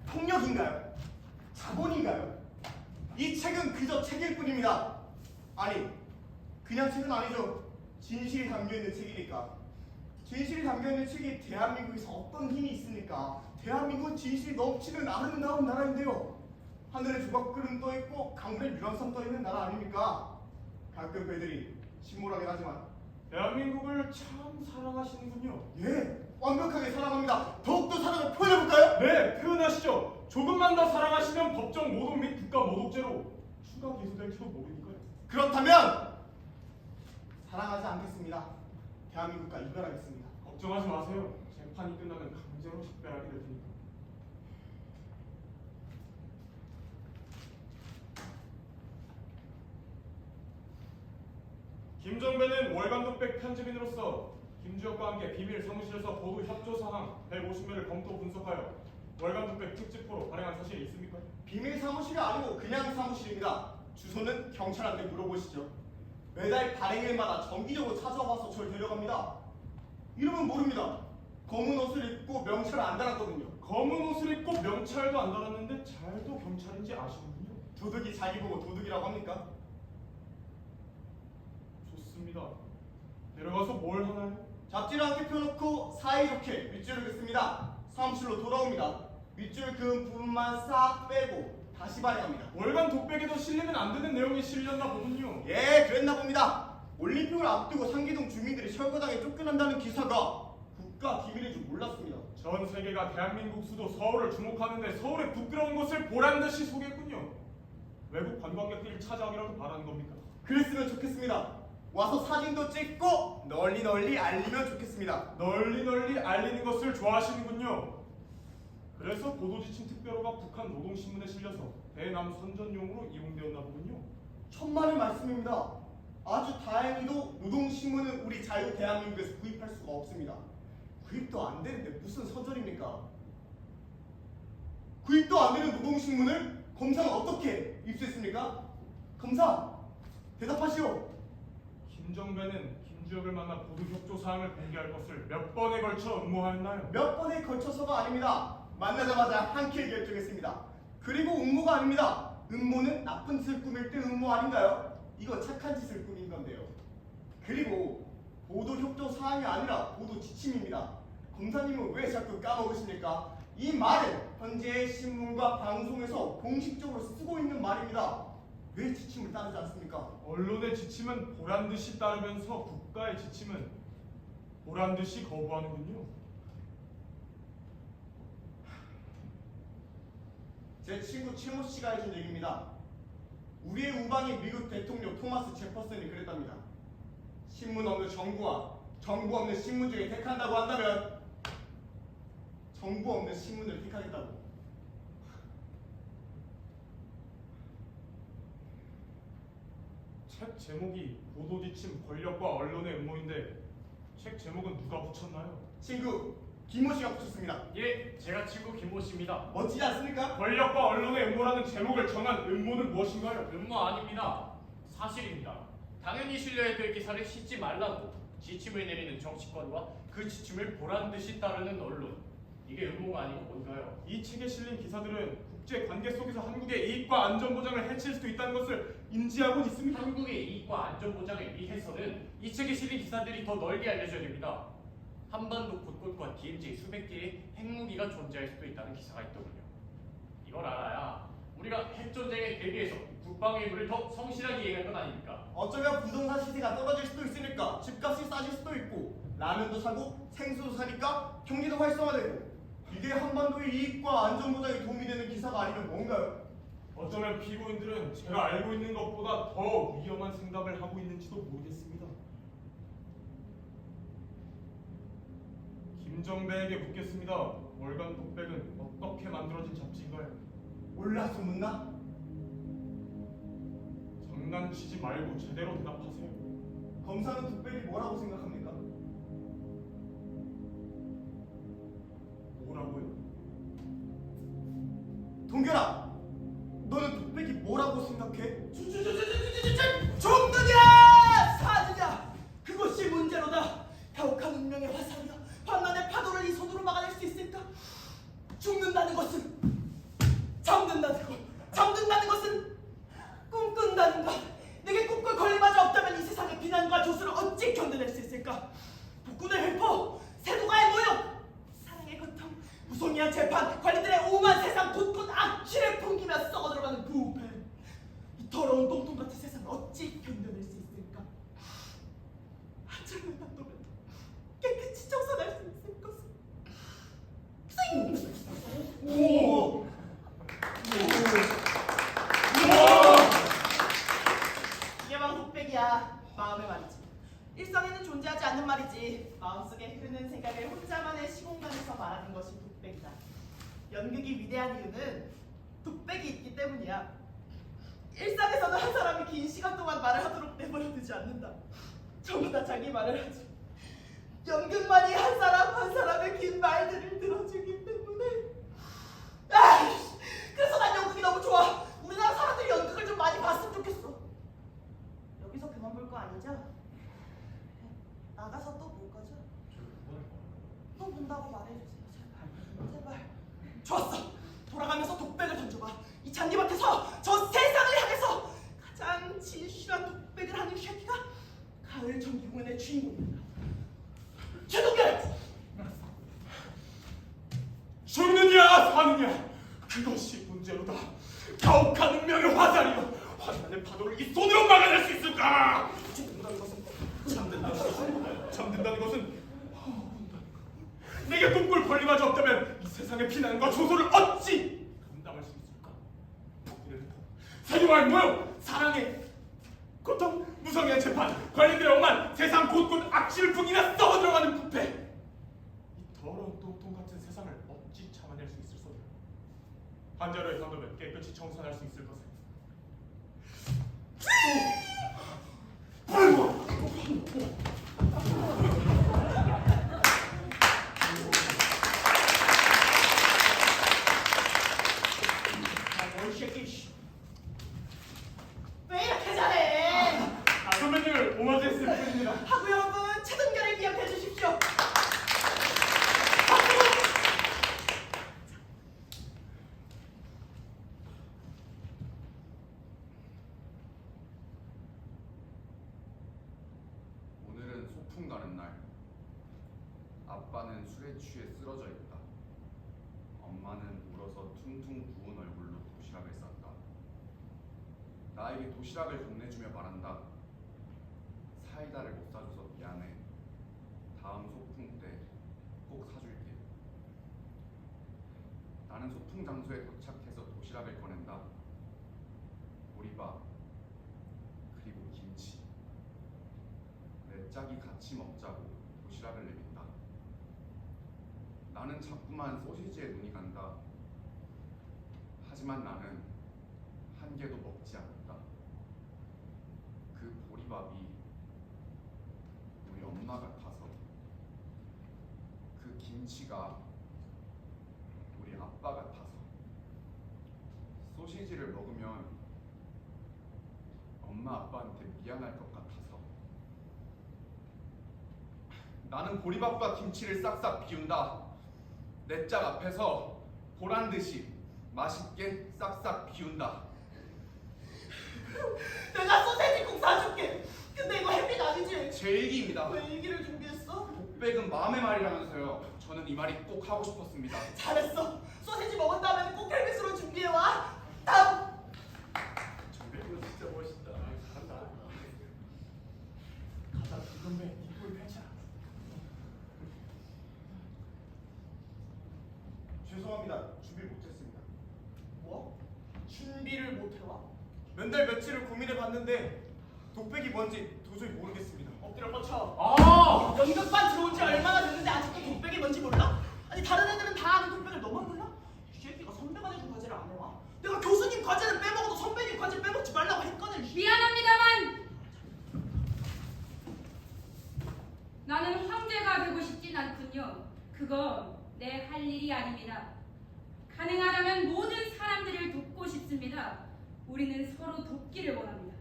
폭력인가요? 자본인가요? 이 책은 그저 책일 뿐입니다. 아니, 그냥 책은 아니죠. 진실이 담겨있는 책이니까. 진실이 담겨있는 책이 대한민국에서 어떤 힘이 있습니까? 대한민국은 진실이 넘치는 아름다운 나라인데요. 하늘에 조각구름 떠있고 강물에 유람선 떠있는 나라 아닙니까? 가끔 배들이 침몰하긴 하지만 대한민국을 참 사랑하시는군요. 예, 완벽하게 사랑합니다. 더욱더 사랑을 표현해볼까요? 네, 표현하시죠. 조금만 더 사랑하시면 법정 모독 및 국가 모독죄로 추가 기소될지도 모르니까요. 그렇다면 사랑하지 않겠습니다. 대한민국과 이별하겠습니다. 걱정하지 마세요. 재판이 끝나면 강제로 식별하게 될 테니까. 김정배는 월간 독백 편집인으로서 김주혁과 함께 비밀 사무실에서 보도 협조 사항 150매를 검토 분석하여 월간 독백 특집호로 발행한 사실이 있습니까? 비밀 사무실이 아니고 그냥 사무실입니다. 주소는 경찰한테 물어보시죠. 매달 발행일마다 정기적으로 찾아와서 저를 데려갑니다. 이름은 모릅니다. 검은 옷을 입고 명찰을 안 달았거든요. 검은 옷을 입고 명찰도 안 달았는데 잘도 경찰인지 아시는군요. 도둑이 자기 보고 도둑이라고 합니까? 좋습니다. 데려가서 뭘 하나요? 잡지를 함께 펴놓고 사이좋게 밑줄을 긋습니다. 사무실로 돌아옵니다. 밑줄 그은 부분만 싹 빼고 다시 발행합니다. 월간 독백에도 실리면 안 되는 내용이 실렸나 보군요. 예, 그랬나 봅니다. 올림픽을 앞두고 상기동 주민들이 철거당에 쫓겨난다는 기사가 국가 기밀인 줄 몰랐습니다. 전 세계가 대한민국 수도 서울을 주목하는데 서울의 부끄러운 것을 보란듯이 소개했군요. 외국 관광객들이 찾아오기라도 바라는 겁니까? 그랬으면 좋겠습니다. 와서 사진도 찍고 널리 알리면 좋겠습니다. 널리 알리는 것을 좋아하시는군요. 그래서 보도지침 특별호가 북한 노동신문에 실려서 대남 선전용으로 이용되었나 보군요. 천만의 말씀입니다. 아주 다행히도 노동신문은 우리 자유 대한민국에서 구입할 수가 없습니다. 구입도 안 되는데 무슨 선전입니까? 구입도 안 되는 노동신문을 검사는 어떻게 입수했습니까? 검사, 대답하시오. 김정배는 김주혁을 만나 보도 협조 사항을 공개할 것을 몇 번에 걸쳐 음모하였나요? 몇 번에 걸쳐서가 아닙니다. 만나자마자 한 킬 결정했습니다. 그리고 음모가 아닙니다. 음모는 나쁜 짓을 꾸밀 때 음모 아닌가요? 이거 착한 짓을 꾸민 건데요. 그리고 보도 협조 사항이 아니라 보도 지침입니다. 검사님은 왜 자꾸 까먹으십니까? 이 말은 현재 신문과 방송에서 공식적으로 쓰고 있는 말입니다. 왜 지침을 따르지 않습니까? 언론의 지침은 보란듯이 따르면서 국가의 지침은 보란듯이 거부하는군요. 제 친구 최모 씨가 해준 얘기입니다. 우리의 우방인 미국 대통령 토마스 제퍼슨이 그랬답니다. 신문 없는 정부와 정부 없는 신문 중에 택한다고 한다면 정보 없는 신문을 택하겠다고. 책 제목이 보도지침 권력과 언론의 음모인데 책 제목은 누가 붙였나요? 친구 김모 씨가 붙였습니다. 예, 제가 친구 김모 씨입니다. 멋지지 않습니까? 권력과 언론의 음모라는 제목을 정한 음모는 무엇인가요? 음모 아닙니다. 사실입니다. 당연히 실려야 될 기사를 싣지 말라고 지침을 내리는 정치권과 그 지침을 보란 듯이 따르는 언론. 이게 음모가 아니고 뭔가요? 이 책에 실린 기사들은 국제 관계 속에서 한국의 이익과 안전 보장을 해칠 수도 있다는 것을 인지하고 있습니까? 한국의 이익과 안전 보장을 위해서는 이 책에 실린 기사들이 더 널리 알려져야 됩니다. 한반도 곳곳과 DMZ 수백 개의 핵무기가 존재할 수도 있다는 기사가 있더군요. 이걸 알아야 우리가 핵전쟁에 대비해서 국방의무를 더 성실하게 이행할 건 아닙니까? 어쩌면 부동산 시세가 떨어질 수도 있으니까 집값이 싸질 수도 있고 라면도 사고 생수도 사니까 경기도 활성화되고 이게 한반도의 이익과 안전보장에 도움이 되는 기사가 아니면 뭔가요? 어쩌면 피고인들은 제가 알고 있는 것보다 더 위험한 생각을 하고 있는지도 모르겠습니다. 김정배에게 묻겠습니다. 월간 독백은 어떻게 만들어진 잡지인가요? 몰라 소문나? 장난치지 말고 제대로 대답하세요. 검사는 독백이 뭐라고 생각합니까? 뭐라고요? 동결아, 너는 독백이 뭐라고 생각해? 죽느냐 사느냐 그것이 문제로다. 가혹한 운명의 화살이여 환난의 파도를 이 손으로 막아낼 수 있을까? 죽는다는 것은 잠든다는 것은 꿈꾼다는가? 내게 꿈과 권리마저 없다면 이 세상의 비난과 조수를 어찌 견뎌낼 수 있을까? 복군의 횡포, 세도가의 모욕, 사랑의 고통, 무성의한 재판, 관리들의 오만 세상 곳곳 악취를 풍기며 썩어들어가는 부패. 이 더러운 똥통 같은 세상을 어찌 견뎌낼 수 있을까? 하찮은 한도면 깨끗이 청산할 수 있을 것을. 오! 이게 바로 독백이야. 마음의 말이지. 일상에는 존재하지 않는 말이지. 마음속에 흐르는 생각을 혼자만의 시공간에서 말하는 것이 독백이다. 연극이 위대한 이유는 독백이 있기 때문이야. 일상에서는 한 사람이 긴 시간 동안 말을 하도록 내버려두지 않는다. 전부 다 자기 말을 하지. 연극만이 한 사람 한 사람의 긴 말들을 들어주기 때문에. 아이씨, 그래서 난 연극이 너무 좋아. 우리나라 사람들이 연극을 좀 많이 봤으면 좋겠어. 여기서 그만 볼 거 아니죠? 나가서 또 볼 거죠? 또 본다고 말해주세요. 제발. 제발. 좋았어. 돌아가면서 독백을 던져봐. 이 잔디밭에서 저 세상을 향해서 가장 진실한 독백을 하는 쉐키가 가을 정기공연의 주인공입니다. 최동결! 죽느냐 사느냐 그것이 문제로다. 가혹한 운명의 화살이여 환난의 파도를 이 손으로 막아낼 수 있을까? 잠든다는 것은 내게 꿈꿀 권리마저 없다면 이 세상의 비난과 조소를 어찌 감당할 수 있을까? 세계와의 모욕, 사랑의 고통, 무성의한 재판, 관리들의 오만, 세상 곳곳 악취를 풍기며 썩어들어가는 부패. 이 더러운 똥통 같은 세상을 어찌 참아낼 수 있을 소리야. 한 자루에 담으면 깨끗이 청산할 수 있을 것을. 뭘 쉐키. 왜 이렇게 잘해? 선배님을 오마주했을 뿐입니다. 하고 여러분 최동결을 기억해 주십시오. 오늘은 소풍 가는 날. 아빠는 술에 취해 쓰러져 있다. 엄마는 울어서 퉁퉁 부은 얼굴로 도시락을 쌌다. 나에게 도시락을 건네주며 말한다. 사이다를 못 사줘서 미안해. 다음 소풍 때 꼭 사줄게. 나는 소풍 장소에 도착해서 도시락을 꺼낸다. 보리밥 그리고 김치. 내 짝이 같이 먹자고 도시락을 내민다. 나는 자꾸만 소시지에 눈이 간다. 하지만 나는 한 개도 먹지 않는다. 그 보리밥이 우리 엄마 같아서, 그 김치가 우리 아빠 같아서, 소시지를 먹으면 엄마 아빠한테 미안할 것 같아서, 나는 보리밥과 김치를 싹싹 비운다. 내 짝 앞에서 보란 듯이 맛있게 싹싹 비운다. 내가 소세지 국 사줄게. 근데 이거 햇빛 아니지? 제 얘기입니다. 왜 일기를 준비했어? 독백은 마음의 말이라면서요. 저는 이 말이 꼭 하고 싶었습니다. 잘했어. 소세지 먹은 다음에 꼭 헬멧으로 준비해와. 다음. 이거 진짜 멋있다. 잘한다. 가자, 그건데 뒷골 펼쳐. 죄송합니다. 준비 못했습니다. 뭐? 준비를 못 해와? 몇 달 며칠을 고민해 봤는데 독백이 뭔지 도저히 모르겠습니다. 엎드려 뻗쳐. 아! 연극반 들어온 지 얼마나 됐는데 아직도 독백이 뭔지 몰라? 아니 다른 애들은 다 아는 독백을 너만 몰라? 이 새끼가 선배가 내준 과제를 안 해와. 내가 교수님 과제는 빼먹어도 선배님 과제 빼먹지 말라고 했거든. 미안합니다만 나는 황제가 되고 싶진 않군요. 그건 내 할 일이 아닙니다. 가능하다면 모든 사람들을 돕고 싶습니다. 우리는 서로 돕기를 원합니다.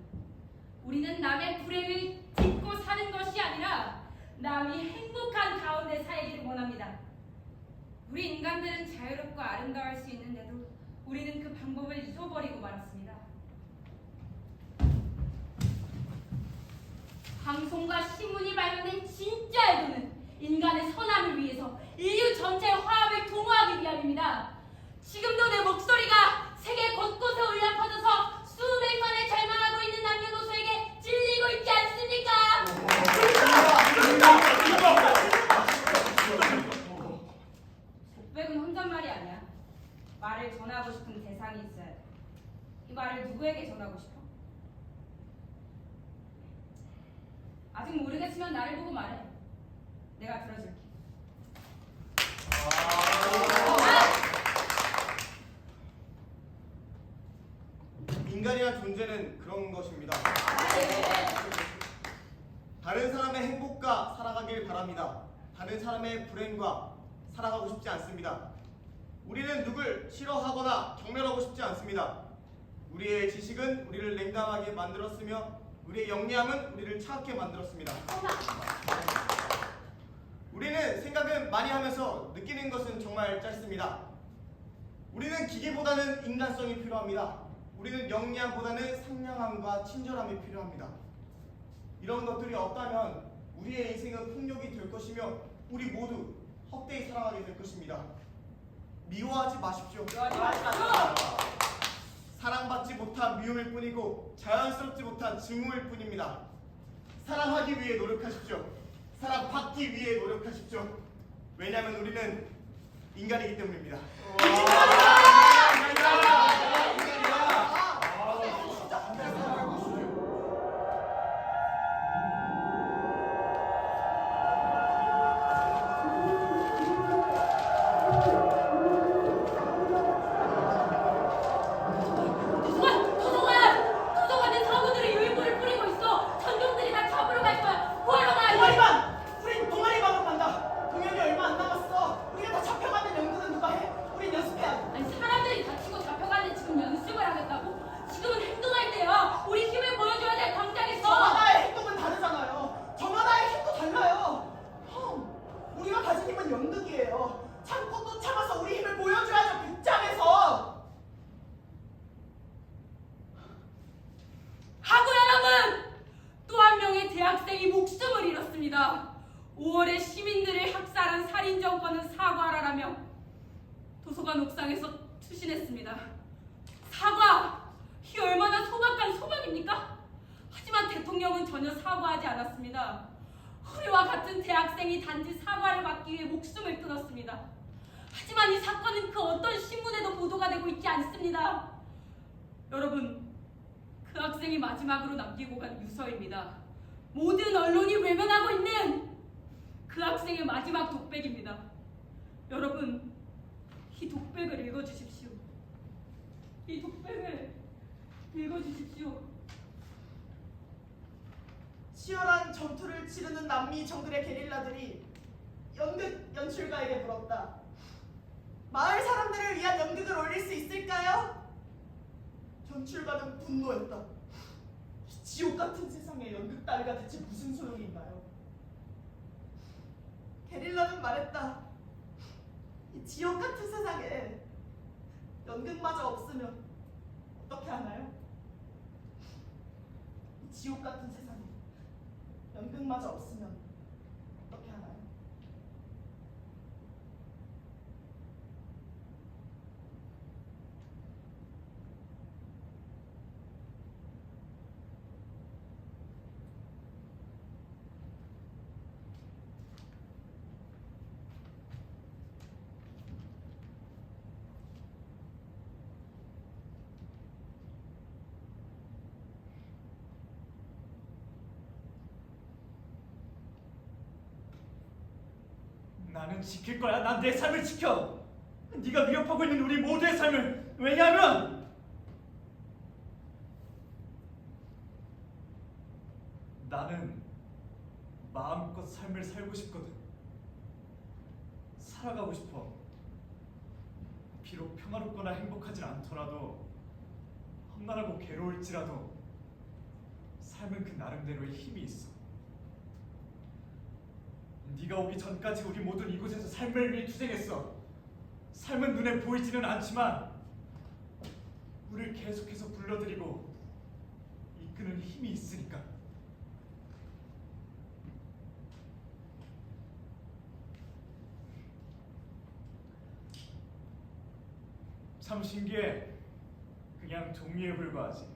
우리는 남의 불행을 딛고 사는 것이 아니라 남이 행복한 가운데 살기를 원합니다. 우리 인간들은 자유롭고 아름다울 수 있는데도 우리는 그 방법을 잊어버리고 말았습니다. 방송과 신문이 발견된 진짜 의도는 인간의 선함을 위해서 인류 전체의 화합을 도모하기 위함입니다. 지금도 내 목소리가 세계 곳곳에 울려 퍼져서 수백 만을 절망하고 있는 남녀노소에게 질리고 있지 않습니까? 독백은 혼잣말이 아니야. 말을 전하고 싶은 대상이 있어야 돼. 이 말을 누구에게 전하고 싶어? 아직 모르겠으면 나를 보고 말해. 내가 들어줄게. 인간이란 존재는 그런 것입니다. 다른 사람의 행복과 살아가길 바랍니다. 다른 사람의 불행과 살아가고 싶지 않습니다. 우리는 누굴 싫어하거나 경멸하고 싶지 않습니다. 우리의 지식은 우리를 냉담하게 만들었으며 우리의 영리함은 우리를 차갑게 만들었습니다. 우리는 생각은 많이 하면서 느끼는 것은 정말 짧습니다. 우리는 기계보다는 인간성이 필요합니다. 우리는 영리함보다는 상냥함과 친절함이 필요합니다. 이런 것들이 없다면 우리의 인생은 폭력이 될 것이며 우리 모두 헛되이 살아가게 될 것입니다. 미워하지 마십시오. 사랑받지 못한 미움일 뿐이고 자연스럽지 못한 증오일 뿐입니다. 사랑하기 위해 노력하십시오. 사랑받기 위해 노력하십시오. 왜냐하면 우리는 인간이기 때문입니다. 도서관은 사고들이 유인물을 뿌리고 있어. 전동들이 다 잡으러 갈 거야. 구하러 가야 돼. 동아리반! 우린 동아리반으로 간다. 공연이 얼마 안 남았어. 우리가 다 잡혀가면 연극은 누가 해? 우린 연습해야 돼. 아니 사람들이 다치고 잡혀가는데 지금 연습을 하겠다고? 지금은 행동할 때야. 우리 힘을 보여줘야 될 당장에서. 저마다의 행동은 다르잖아요. 저마다의 힘도 달라요. 형, 우리가 가진 힘은 연극이에요. 참고 또 참아서 우리 힘을 보여줘야죠. 극장에서. 하고 여러분! 또 한 명의 대학생이 목숨을 잃었습니다. 5월에 시민들을 학살한 살인 정권은 사과하라라며 도서관 옥상에서 투신했습니다. 사과! 이 얼마나 소박한 소망입니까? 하지만 대통령은 전혀 사과하지 않았습니다. 우리와 같은 대학생이 단지 사과를 받기 위해 목숨을 끊었습니다. 하지만 이 사건은 그 어떤 신문에도 보도가 되고 있지 않습니다. 여러분, 그 학생이 마지막으로 남기고 간 유서입니다. 모든 언론이 외면하고 있는 그 학생의 마지막 독백입니다. 여러분, 이 독백을 읽어주십시오. 이 독백을 읽어주십시오. 치열한 전투를 치르는 남미 정글의 게릴라들이 연극 연출가에게 물었다. 마을 사람들을 위한 연극을 올릴 수 있을까요? 연출가는 분노했다. 이 지옥 같은 세상에 연극 따위가 대체 무슨 소용이 있나요? 게릴라는 말했다. 이 지옥 같은 세상에 연극마저 없으면 어떻게 하나요? 이 지옥 같은 세상에 연극마저 없으면 어떻게 하나요? 나는 지킬 거야. 난 내 삶을 지켜. 네가 위협하고 있는 우리 모두의 삶을. 왜냐하면 나는 마음껏 삶을 살고 싶거든. 살아가고 싶어. 비록 평화롭거나 행복하진 않더라도, 험난하고 괴로울지라도 삶은 그 나름대로의 힘이 있어. 네가 오기 전까지 우리 모두는 이곳에서 삶을 위해 투쟁했어. 삶은 눈에 보이지는 않지만 우리를 계속해서 불러들이고 이끄는 힘이 있으니까. 참 신기해. 그냥 종이에 불과하지.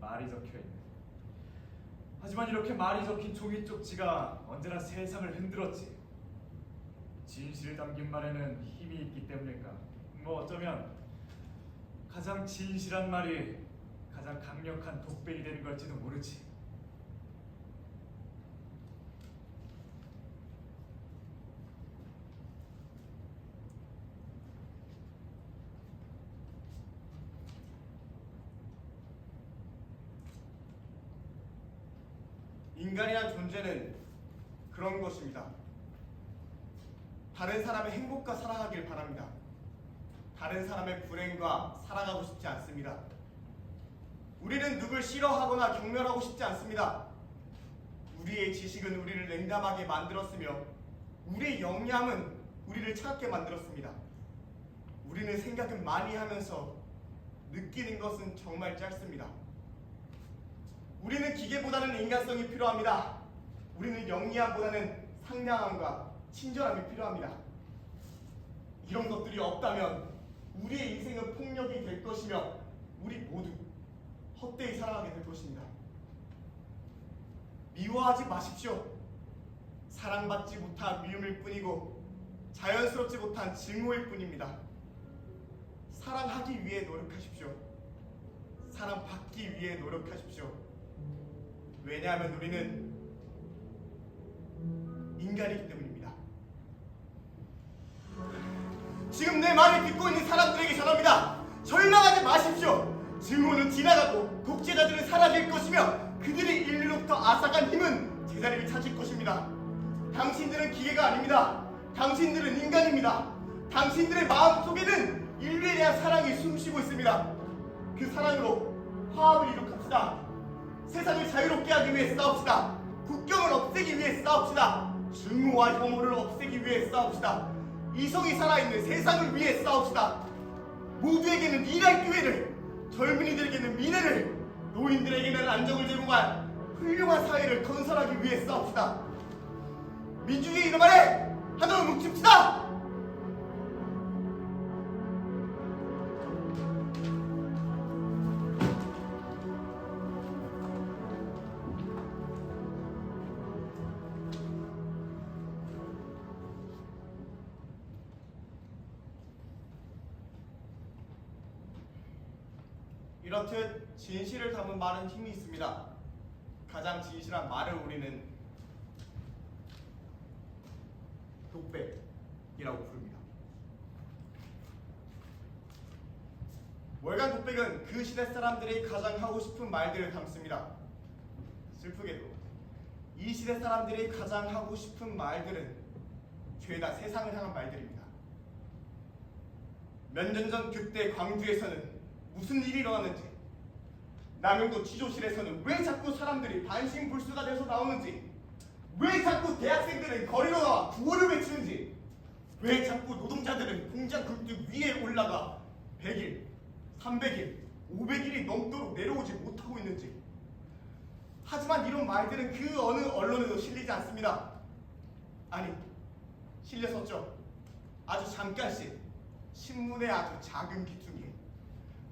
말이 적혀있네. 하지만 이렇게 말이 적힌 종이 쪽지가 언제나 세상을 흔들었지. 진실을 담긴 말에는 힘이 있기 때문일까. 뭐 어쩌면 가장 진실한 말이 가장 강력한 독백이 되는 걸지도 모르지. 인간이란 존재는 그런 것입니다. 다른 사람의 행복과 살아가길 바랍니다. 다른 사람의 불행과 살아가고 싶지 않습니다. 우리는 누굴 싫어하거나 경멸하고 싶지 않습니다. 우리의 지식은 우리를 냉담하게 만들었으며 우리의 역량은 우리를 차갑게 만들었습니다. 우리는 생각은 많이 하면서 느끼는 것은 정말 짧습니다. 우리는 기계보다는 인간성이 필요합니다. 우리는 영리함보다는 상냥함과 친절함이 필요합니다. 이런 것들이 없다면 우리의 인생은 폭력이 될 것이며 우리 모두 헛되이 살아가게 될 것입니다. 미워하지 마십시오. 사랑받지 못한 미움일 뿐이고 자연스럽지 못한 증오일 뿐입니다. 사랑하기 위해 노력하십시오. 사랑받기 위해 노력하십시오. 왜냐하면 우리는 인간이기 때문입니다. 지금 내 말을 듣고 있는 사람들에게 전합니다. 절망하지 마십시오. 증오는 지나가고 독재자들은 사라질 것이며 그들의 인류로부터 앗아간 힘은 제자리를 찾을 것입니다. 당신들은 기계가 아닙니다. 당신들은 인간입니다. 당신들의 마음속에는 인류에 대한 사랑이 숨쉬고 있습니다. 그 사랑으로 화합을 이룩합시다. 세상을 자유롭게 하기 위해 싸웁시다. 국경을 없애기 위해 싸웁시다. 증오와 혐오를 없애기 위해 싸웁시다. 이성이 살아있는 세상을 위해 싸웁시다. 모두에게는 일할 기회를, 젊은이들에게는 미래를, 노인들에게는 안정을 제공할 훌륭한 사회를 건설하기 위해 싸웁시다. 민주주의 이름 아래 하나로 뭉칩시다. 이렇듯 진실을 담은 말은 힘이 있습니다. 가장 진실한 말을 우리는 독백이라고 부릅니다. 월간 독백은 그 시대 사람들이 가장 하고 싶은 말들을 담습니다. 슬프게도 이 시대 사람들이 가장 하고 싶은 말들은 죄다 세상을 향한 말들입니다. 몇 년 전 그때 광주에서는 무슨 일이 일어났는지, 남영도 지조실에서는 왜 자꾸 사람들이 반신불수가 돼서 나오는지, 왜 자꾸 대학생들은 거리로 나와 구호를 외치는지, 왜 자꾸 노동자들은 공장 굴뚝 위에 올라가 100일, 300일, 500일이 넘도록 내려오지 못하고 있는지. 하지만 이런 말들은 그 어느 언론에도 실리지 않습니다. 아니, 실렸었죠. 아주 잠깐씩 신문의 아주 작은 귀퉁이에.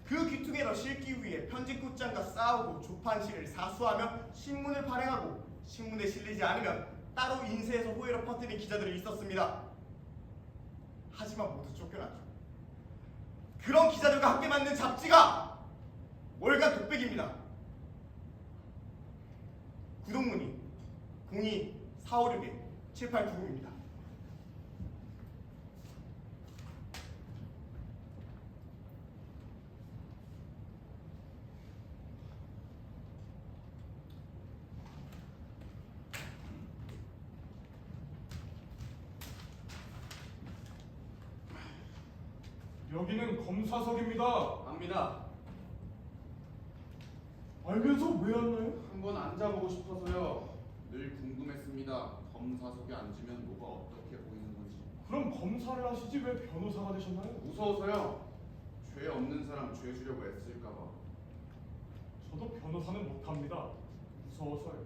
그 귀퉁이로 실기 위해 편집국장과 싸우고 조판실을 사수하며 신문을 발행하고, 신문에 실리지 않으면 따로 인쇄해서 호의로 퍼뜨린 기자들이 있었습니다. 하지만 모두 쫓겨났죠. 그런 기자들과 함께 만든 잡지가 월간 독백입니다. 구독문의 02-456-7890입니다. 여기는 검사석입니다. 압니다. 알면서 왜 왔나요? 한번 앉아보고 싶어서요. 늘 궁금했습니다. 검사석에 앉으면 뭐가 어떻게 보이는 건지. 그럼 검사를 하시지 왜 변호사가 되셨나요? 무서워서요. 죄 없는 사람 죄 주려고 애쓸까봐. 저도 변호사는 못합니다. 무서워서요.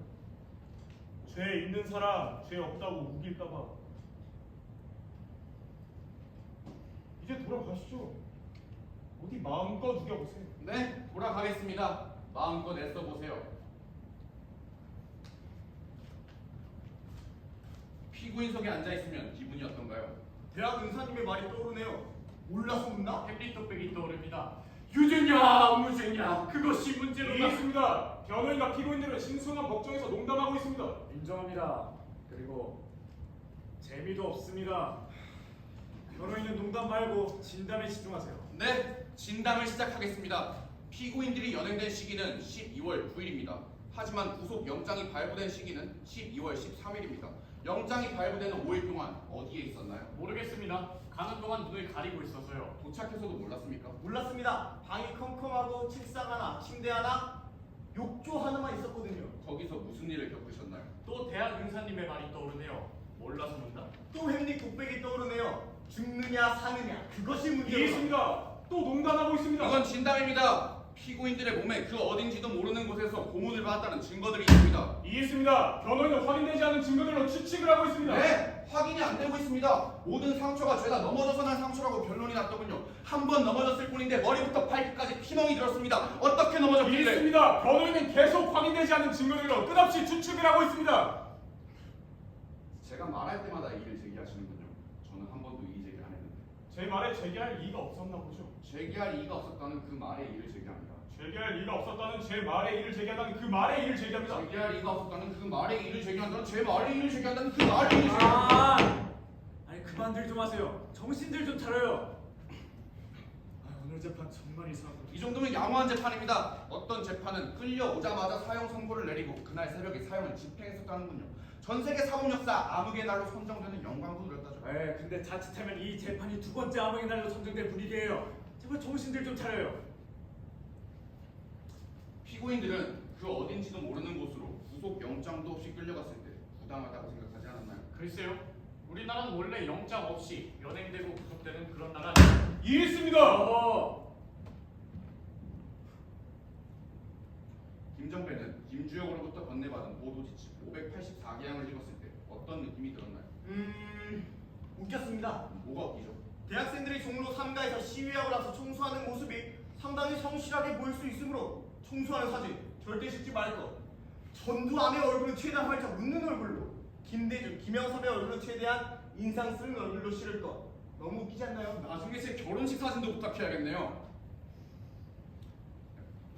죄 있는 사람 죄 없다고 우길까봐. 이제 돌아가시죠. 어디 마음껏 우겨보세요. 네, 돌아가겠습니다. 마음껏 애써보세요. 피고인석에 앉아있으면 기분이 어떤가요? 대학 은사님의 말이 떠오르네요. 몰라서 묻나? 햄릿 독백이 떠오릅니다. 유죄냐 무죄냐 그것이 문제로다. 있습니다. 변호인과 피고인들은 신속한 법정에서 농담하고 있습니다. 인정합니다. 그리고 재미도 없습니다. 변호인은 농담 말고 진담에 집중하세요. 네, 진담을 시작하겠습니다. 피고인들이 연행된 시기는 12월 9일입니다. 하지만 구속 영장이 발부된 시기는 12월 13일입니다. 영장이 발부되는 5일 동안 어디에 있었나요? 모르겠습니다. 가는 동안 눈을 가리고 있어서요. 도착해서도 몰랐습니까? 몰랐습니다. 방이 컴컴하고 책상 하나, 침대 하나, 욕조 하나만 있었거든요. 거기서 무슨 일을 겪으셨나요? 또 대학 은사님의 말이 떠오르네요. 몰라서 묻나? 또 햄릿 독백이 떠오르네요. 죽느냐 사느냐, 그것이 문제입니다. 있습니다. 또 농담하고 있습니다. 이건 진담입니다. 피고인들의 몸에 그 어딘지도 모르는 곳에서 고문을 받았다는 증거들이 있습니다. 있습니다. 변호인은 확인되지 않은 증거들로 추측을 하고 있습니다. 네, 확인이 안 되고 있습니다. 모든 상처가 죄다 넘어져서 난 상처라고 변론이 났더군요. 한 번 넘어졌을 뿐인데 머리부터 발끝까지 피멍이 들었습니다. 어떻게 넘어졌길래? 있습니다. 변호인은 계속 확인되지 않은 증거들로 끝없이 추측을 하고 있습니다. 제가 말할 때마다 이의를 제기하시는군요. 저는 한 번도 이의 제기 안 했는데. 제 말에 제기할 이의가 없었나 보죠. 제기할 이의가 없었다는 그 말에 이의를 제기합니다. 제기할 이의가 없었다는 제 말에 이의를 제기한다는 그 말에 이의를 제기합니다. 제기할 이의가 없었다는 그 말에 이의를 제기한다는 제 말에 이의를 제기한다는 그 말에 이의를 제기한다는 아니 그만들 좀 하세요. 정신들 좀 차려요. 오늘 재판 정말 이상하고. 이 정도면 양호한 재판입니다. 어떤 재판은 끌려오자마자 사형 선고를 내리고 그날 새벽에 사형을 집행했었다는군요. 전 세계 사법 역사 암흑의 날로 선정되는 영광도 누렸다죠. 근데 자칫하면 이 재판이 두 번째 암흑의 날로 선정될 분위기예요. 제발 정신들 좀 차려요. 피고인들은 그 어딘지도 모르는 곳으로 구속 영장도 없이 끌려갔을 때 부당하다고 생각하지 않았나요? 글쎄요. 우리나라는 원래 영장 없이 연행되고 구속되는 그런 나라. 이해했습니다. 김정배는 김주혁으로부터 건네받은 보도 지침 584개항을 읽었을 때 어떤 느낌이 들었나요? 웃겼습니다. 뭐가 웃기죠? 대학생들이 종로 3가에서 시위하고 나서 청소하는 모습이 상당히 성실하게 보일 수 있으므로 청소하는 사진 절대 찍지 말 것. 전두환의 얼굴은 최대한 활짝 웃는 얼굴로, 김대중, 김영삼의 얼굴은 최대한 인상 쓰는 얼굴로 실을 것. 너무 웃기지 않나요? 나중에 제 결혼식 사진도 부탁해야겠네요.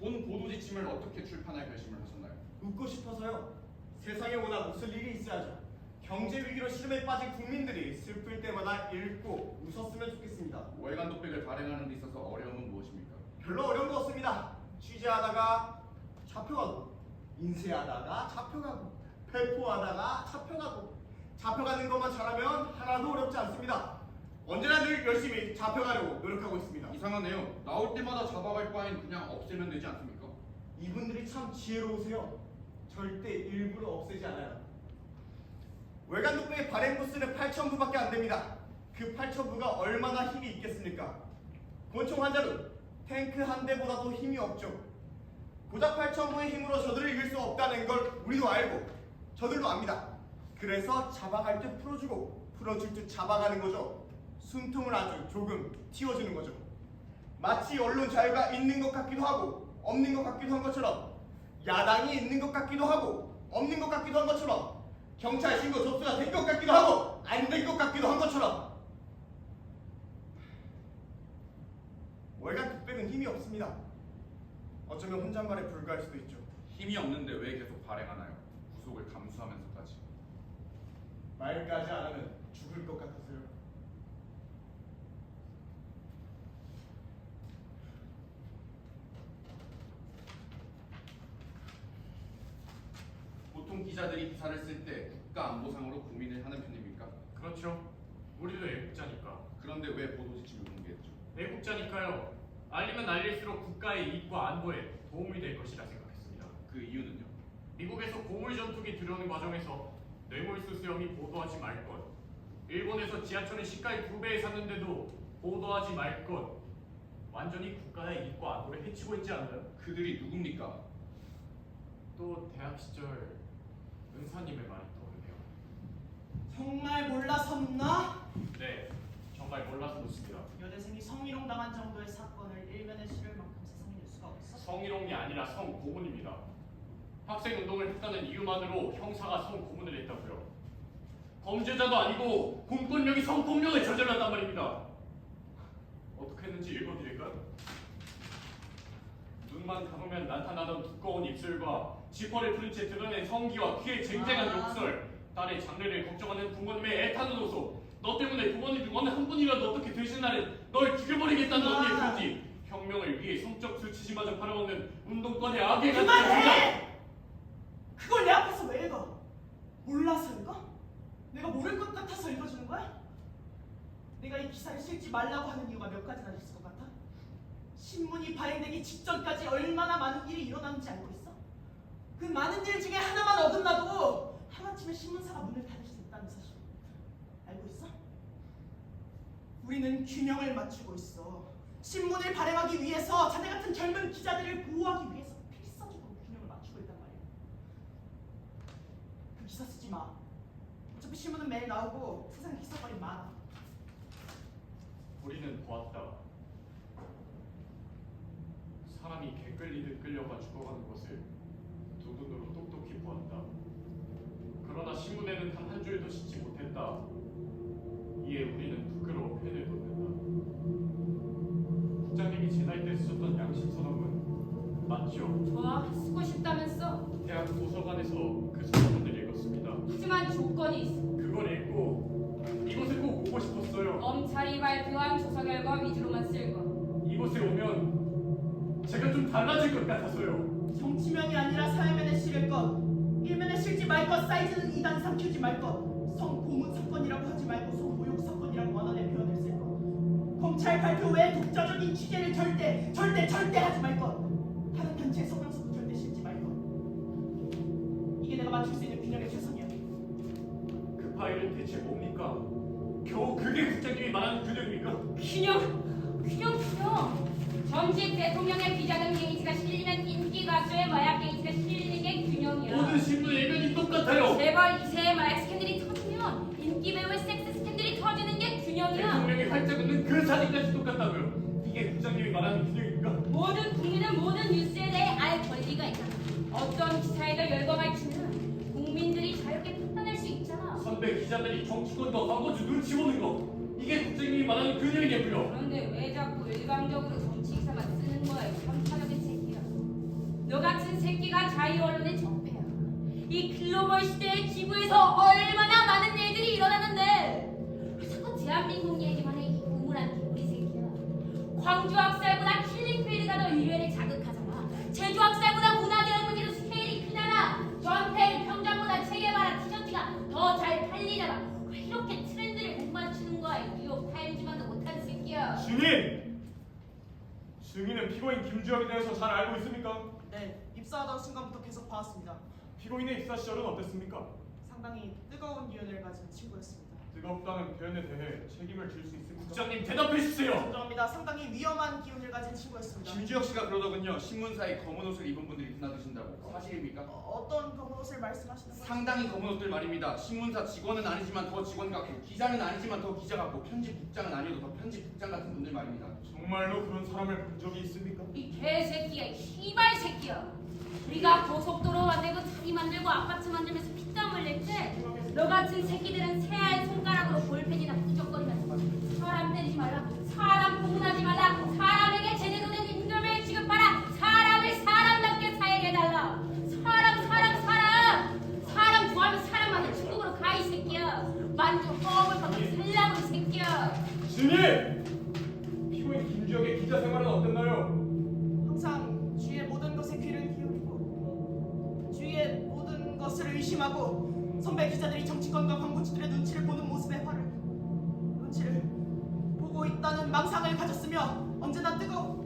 본 보도 지침을 어떻게 출판할 결심을 하셨나요? 웃고 싶어서요. 세상에 워낙 웃을 일이 있어야죠. 경제 위기로 시름에 빠진 국민들이 슬플 때마다 읽고 웃었으면 좋겠습니다. 월간 독백을 발행하는 데 있어서 어려움은 무엇입니까? 별로 어려운 거 없습니다. 취재하다가 잡혀가고, 인쇄하다가 잡혀가고, 배포하다가 잡혀가고, 잡혀가는 것만 잘하면 하나도 어렵지 않습니다. 언제나 늘 열심히 잡혀가려고 노력하고 있습니다. 이상하네요. 나올 때마다 잡아갈 바엔 그냥 없애면 되지 않습니까? 이분들이 참 지혜로우세요. 절대 일부러 없애지 않아요. 외관 독백의 발행 부스는 8,000부밖에 안 됩니다. 그 8,000부가 얼마나 힘이 있겠습니까? 권총 한 자루, 탱크 한 대보다도 힘이 없죠. 고작 8,000부의 힘으로 저들을 이길 수 없다는 걸 우리도 알고 저들도 압니다. 그래서 잡아갈 때 풀어주고 풀어줄 때 잡아가는 거죠. 숨통을 아주 조금 틔워주는 거죠. 마치 언론 자유가 있는 것 같기도 하고 없는 것 같기도 한 것처럼, 야당이 있는 것 같기도 하고 없는 것 같기도 한 것처럼, 경찰 신고 접수가 된 것 같기도 하고 안 된 것 같기도 한 것처럼, 월간 독백은 힘이 없습니다. 어쩌면 혼잣말에 불과할 수도 있죠. 힘이 없는데 왜 계속 발행하나요? 구속을 감수하면서까지. 말까지 안 하면 죽을 것 같아서요. 보통 기자들이 기사를 쓸 때 국가안보상으로 고민을 하는 편입니까? 그렇죠. 우리도 애국자니까. 그런데 왜 보도지침을 공개했죠? 애국자니까요. 알리면 알릴수록 국가의 이익과 안보에 도움이 될 것이라 생각했습니다. 그 이유는요? 미국에서 고물 전투기 들여오는 과정에서 뇌물수 수염이 보도하지 말 것, 일본에서 지하철을 시가의 2배에 샀는데도 보도하지 말 것, 완전히 국가의 이익과 안보를 해치고 있지 않나요? 그들이 누굽니까? 또 대학 시절 은사님의 말이 떠오르네요. 정말 몰라섰나? 네, 정말 몰라서 묻습니다. 여대생이 성희롱 당한 정도의 사건을 일면에 실을 만큼 세상에 낼 수가 없어. 성희롱이 아니라 성고문입니다. 학생 운동을 했다는 이유만으로 형사가 성고문을 했다고요. 범죄자도 아니고 공권력이 성폭력을 저질렀단 말입니다. 어떻게 했는지 읽어드릴까요? 눈만 감으면 나타나던 두꺼운 입술과 지퍼를 푸른 채 드러낸 성기와 귀에 쟁쟁한 욕설, 딸의 장래를 걱정하는 부모님의 애타는 호소, 너 때문에 부모님 중 어느 한 분이라도 어떻게 되신 날엔 널 죽여버리겠다는 언니의 편지, 혁명을 위해 성적 수치심마저 팔아먹는 운동권의 악의 같은 그만해! 그걸 내 앞에서 왜 읽어? 몰라서 읽어? 내가 모를 것 같아서 읽어주는 거야? 내가 이 기사를 실지 말라고 하는 이유가 몇 가지나 있을 것 같아? 신문이 발행되기 직전까지 얼마나 많은 일이 일어났는지 알고 있어? 그 많은 일 중에 하나만 어긋나도 하루아침에 신문사가 문을 닫을 수 있다는 사실 알고 있어? 우리는 균형을 맞추고 있어. 신문을 발행하기 위해서 자네 같은 젊은 기자들을 보호하기 위해서 필사적으로 균형을 맞추고 있단 말이야. 그 기사 쓰지 마. 어차피 신문은 매일 나오고 세상에 기사거리 많아. 우리는 보았다. 사람이 개 끌리듯 끌려가 죽어가는 것을 두 눈으로 똑똑히 보았다. 그러나 신문에는 단 한 줄도 싣지 못했다. 이에 우리는 부끄러워 펜을 놓는다. 국장님이 제 나이 때 쓰셨던 양심 선언문 맞죠? 좋아, 쓰고 싶다면서. 대학 도서관에서 그 선언문을 읽었습니다. 하지만 조건이 있어. 그걸 읽고 이곳에 꼭 오고 싶었어요. 검찰이 발표한 조사 결과 위주로만 쓸 것. 이곳에 오면 제가 좀 달라질 것 같아서요. 정치면이 아니라 사회면에 실을 것. 일면에 실지 말 것. 사이즈는 2단 이상 키우지 말 것. 성고문 사건이라고 하지 말고 성모욕 사건이라고 원한의 표현을 쓸 것. 검찰 발표 외에 독자적인 취재를 절대 하지 말 것. 다른 단체의 성명서도 절대 실지 말 것. 이게 내가 맞출 수 있는 균형의 최선이야. 그 파일은 대체 뭡니까? 겨우 그게 국장님이 말하는 균형입니까? 균형. 전직 대통령의 비자금 게이지가 실리는 인기 가수의 마약 게이지가 실리는 게 균형이야. 모든 신문의 일면이 똑같아요. 재벌 2세의 마약 스캔들이 터지면 인기 배우의 섹스 스캔들이 터지는 게 균형이야. 대통령이 활짝 웃는 그 사진까지 똑같다고요. 이게 국장님이 말하는 균형입니까? 모든 국민은 모든 뉴스에 대해 알 권리가 있잖아. 어떤 기사에도 열광할 치면 국민들이 자유롭게 판단할 수 있잖아. 선배 기자들이 정치권과 광고주 눈치 보는 거, 이게 국장님이 말하는 균형이겠고요. 그런데 왜 자꾸 일방적으로 정치 기사만 쓰는 거야? 편파적인 새끼야. 너 같은 새끼가 자유 언론의 적폐야. 이 글로벌 시대의 기부에서 얼마나 많은 일들이 일어나는데 자꾸 대한민국 얘기만 해. 이 우물한 개구리 새끼야. 광주 학살보다 킬링필드가 더 증인은 피고인 김주혁에 대해서 잘 알고 있습니까? 네, 입사하던 순간부터 계속 봐왔습니다. 피고인의 입사 시절은 어땠습니까? 상당히 뜨거운 기운을 가진 친구였습니다. 뜨겁다는 표현에 대해 책임을 질 수 있습니까? 국장님 대답해 주세요. 인정합니다. 상당히 위험한 기운을 가진 친구였습니다. 김주혁 씨가 그러더군요. 신문사에 검은 옷을 입은 분들이 드나드신다고. 사실입니까? 어떤 검은 옷을 말씀하시는 거죠? 상당히 검은 옷들 말입니다. 신문사 직원은 아니지만 더 직원 같고, 기자는 아니지만 더 기자 같고, 편집국장은 아니어도 더 편집국장 같은 분들 말입니다. 정말로 그런 사람을 본 적이 있습니까? 이 개새끼야, 이 씨발 새끼야. 우리가 고속도로 만들고 다리 만들고 아파트 만들면서 피땀 흘릴 때 너 같은 새끼들은 새알 손가락으로 볼펜이나 부적거리면서 사람 때리지 말라, 사람 폭문하지 말라, 사람에게 제대로 된 임금을 지급하라, 사람을 사람답게 사회해달라. 사람 구하면 사람만의 중국으로 가 이 새끼야. 만주 허업을 받고 살라고 이 새끼야. 증인! 피고인 김주혁의 기자 생활은 어땠나요? 항상 주위의 모든 것에 귀를 기울이고 주위의 모든 것을 의심하고 선배 기자들이 정치권과 광고주들의 눈치를 보는 모습에 눈치를 보고 있다는 망상을 가졌으며 언제나 뜨거운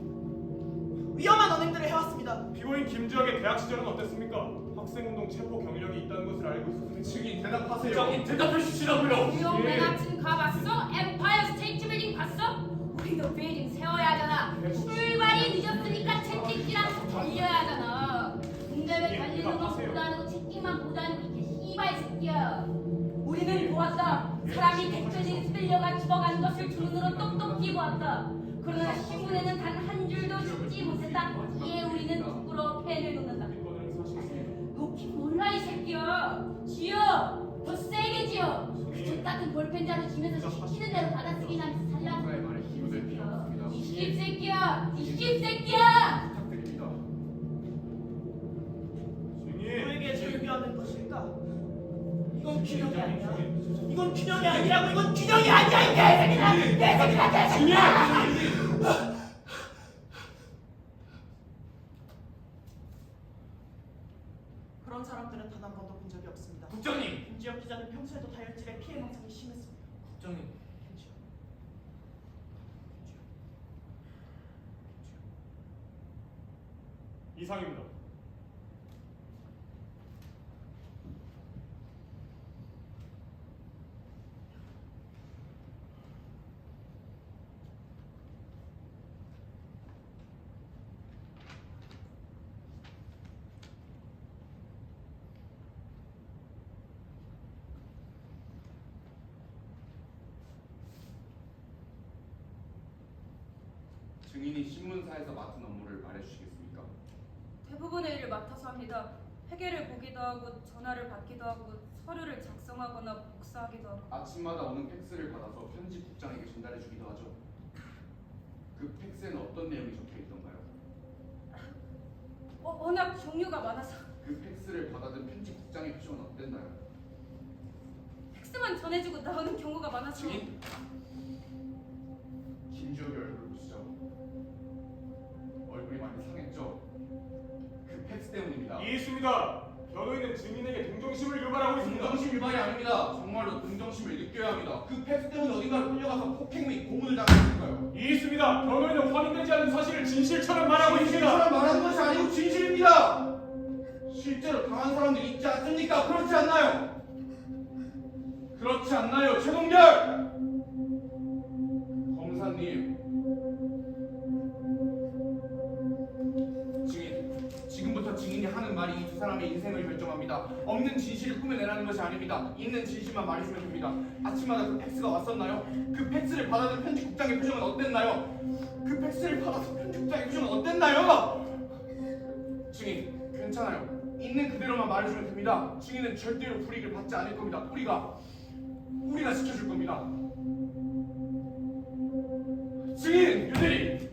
위험한 언행들을 해왔습니다. 피고인 김주혁의 대학 시절은 어땠습니까? 학생운동 체포 경력이 있다는 것을 알고 있었습니까? 증인 대답하세요. 국장님 대답해 주시라고요. 뉴욕 맨하튼 가봤어? 엠파이어 스테이트 빌딩 봤어? 우리도 빌딩 세워야 하잖아. 출발이 늦었으니까 채찍질하면서 달려야 하잖아. 근데 왜 달리는 건 보다니고 채찍만 보다니고 이게 씨발 새끼야. 우리는 보았다. 사람이 댓글이 쓸려가 죽어가는 것을 두 눈으로 똑똑히 보았다. 그러나 신문에는 단 한 줄도 찍지 못했다. 이에 우리는 거꾸로 펜을 놓는다. 이거는 사실입니다. 놓긴 몰라 이 새끼야. 쥐어 더 세게 쥐어. 그족 같은 볼펜자로 쥐면서 시키는 대로 받아쓰기 하면서 살라고. 사의 말에 기우될 필요 없습니다. 이 씹새끼야, 이 씹새끼야. 부탁드립니다. 증인! 누구에게 절규하는 것일까? 이건 균형이 아니야. 이건 균형이 아니라고. 이건 균형이 아니야. 이 개새끼다. 개새끼다. 그런 사람들은 단 한 번도 본 적이 없습니다. 국장님. 김지혁 기자는 평소에도 다혈질의 피해 망상이 심했습니다. 국장님. 이상입니다. 증인이 신문사에서 맡은 업무를 말해주시겠습니까? 대부분의 일을 맡아서 합니다. 회계를 보기도 하고 전화를 받기도 하고 서류를 작성하거나 복사하기도 하고. 아침마다 오는 팩스를 받아서 편집국장에게 전달해주기도 하죠. 그 팩스에는 어떤 내용이 적혀있던가요? 워낙 종류가 많아서 그 팩스를 받아든 편집국장의 표정은 어땠나요? 팩스만 전해주고 나오는 경우가 많아서. 증인? 김주혁의 얼굴을 보시죠. 얼굴이 많이 상했죠? 그 팩스 때문입니다. 이해했습니다. 변호인은 증인에게 동정심을 유발하고 있습니다. 동정심 유발이 아닙니다. 정말로 동정심을 느껴야 합니다. 그 팩스 때문에 어딘가를 끌려가서 폭행 및 고문을 당했을까요? 이해했습니다. 변호인은 확인되지 않은 사실을 진실처럼 말하고 있습니다. 진실처럼 말하는 것이 아니고 진실입니다. 실제로 당한 사람들 있지 않습니까? 그렇지 않나요? 그렇지 않나요, 최동렬? 검사님, 지금부터 증인이 하는 말이 이 두 사람의 인생을 결정합니다. 없는 진실을 꾸며내라는 것이 아닙니다. 있는 진실만 말해주면 됩니다. 아침마다 그 팩스가 왔었나요? 그 팩스를 받아든 편집국장의 표정은 어땠나요? 그 팩스를 받아서 편집국장의 표정은 어땠나요? 증인, 괜찮아요. 있는 그대로만 말해주면 됩니다. 증인은 절대로 불이익을 받지 않을 겁니다. 우리가 지켜줄 겁니다. 증인! 유대리.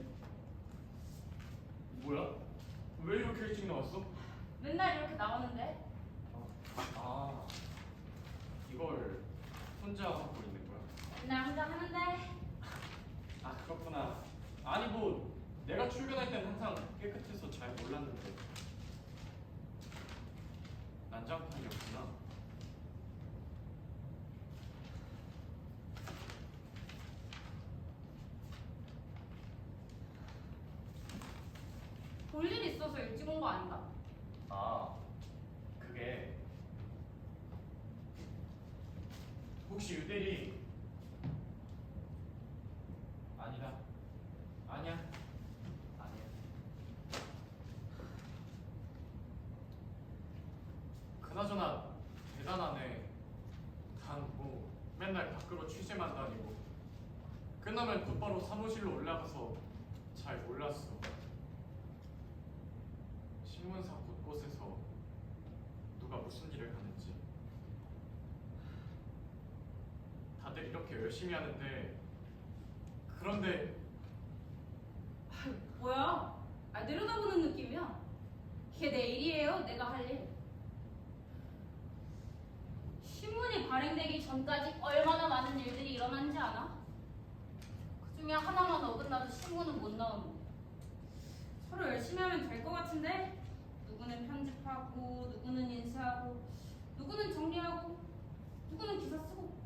뭐야? 왜 이렇게 일찍 나왔어? 맨날 이렇게 나오는데. 아, 이걸 혼자 하고 있는 거야? 맨날 혼자 하는데. 아, 그렇구나. 아니 뭐 내가 출근할 땐 항상 깨끗해서 잘 몰랐는데 난장판이었구나. 없어서 일찍 온 거 아닌가? 아, 그게 혹시 유대리 아니다. 아니야. 아니야. 그나저나 대단하네. 난 뭐 맨날 밖으로 취재만 다니고 끝나면 곧바로 사무실로 올라가서 잘 몰랐어. 신문사 곳곳에서 누가 무슨 일을 하는지. 다들 이렇게 열심히 하는데 그런데 뭐야? 내려다보는 느낌이야. 이게 내 일이에요. 내가 할 일. 신문이 발행되기 전까지 얼마나 많은 일들이 일어난지 아나? 그 중에 하나만 어긋나도 신문은 못 나오는데. 서로 열심히 하면 될 것 같은데? 누구는 편집하고, 누구는 인쇄하고, 누구는 정리하고, 누구는 기사 쓰고.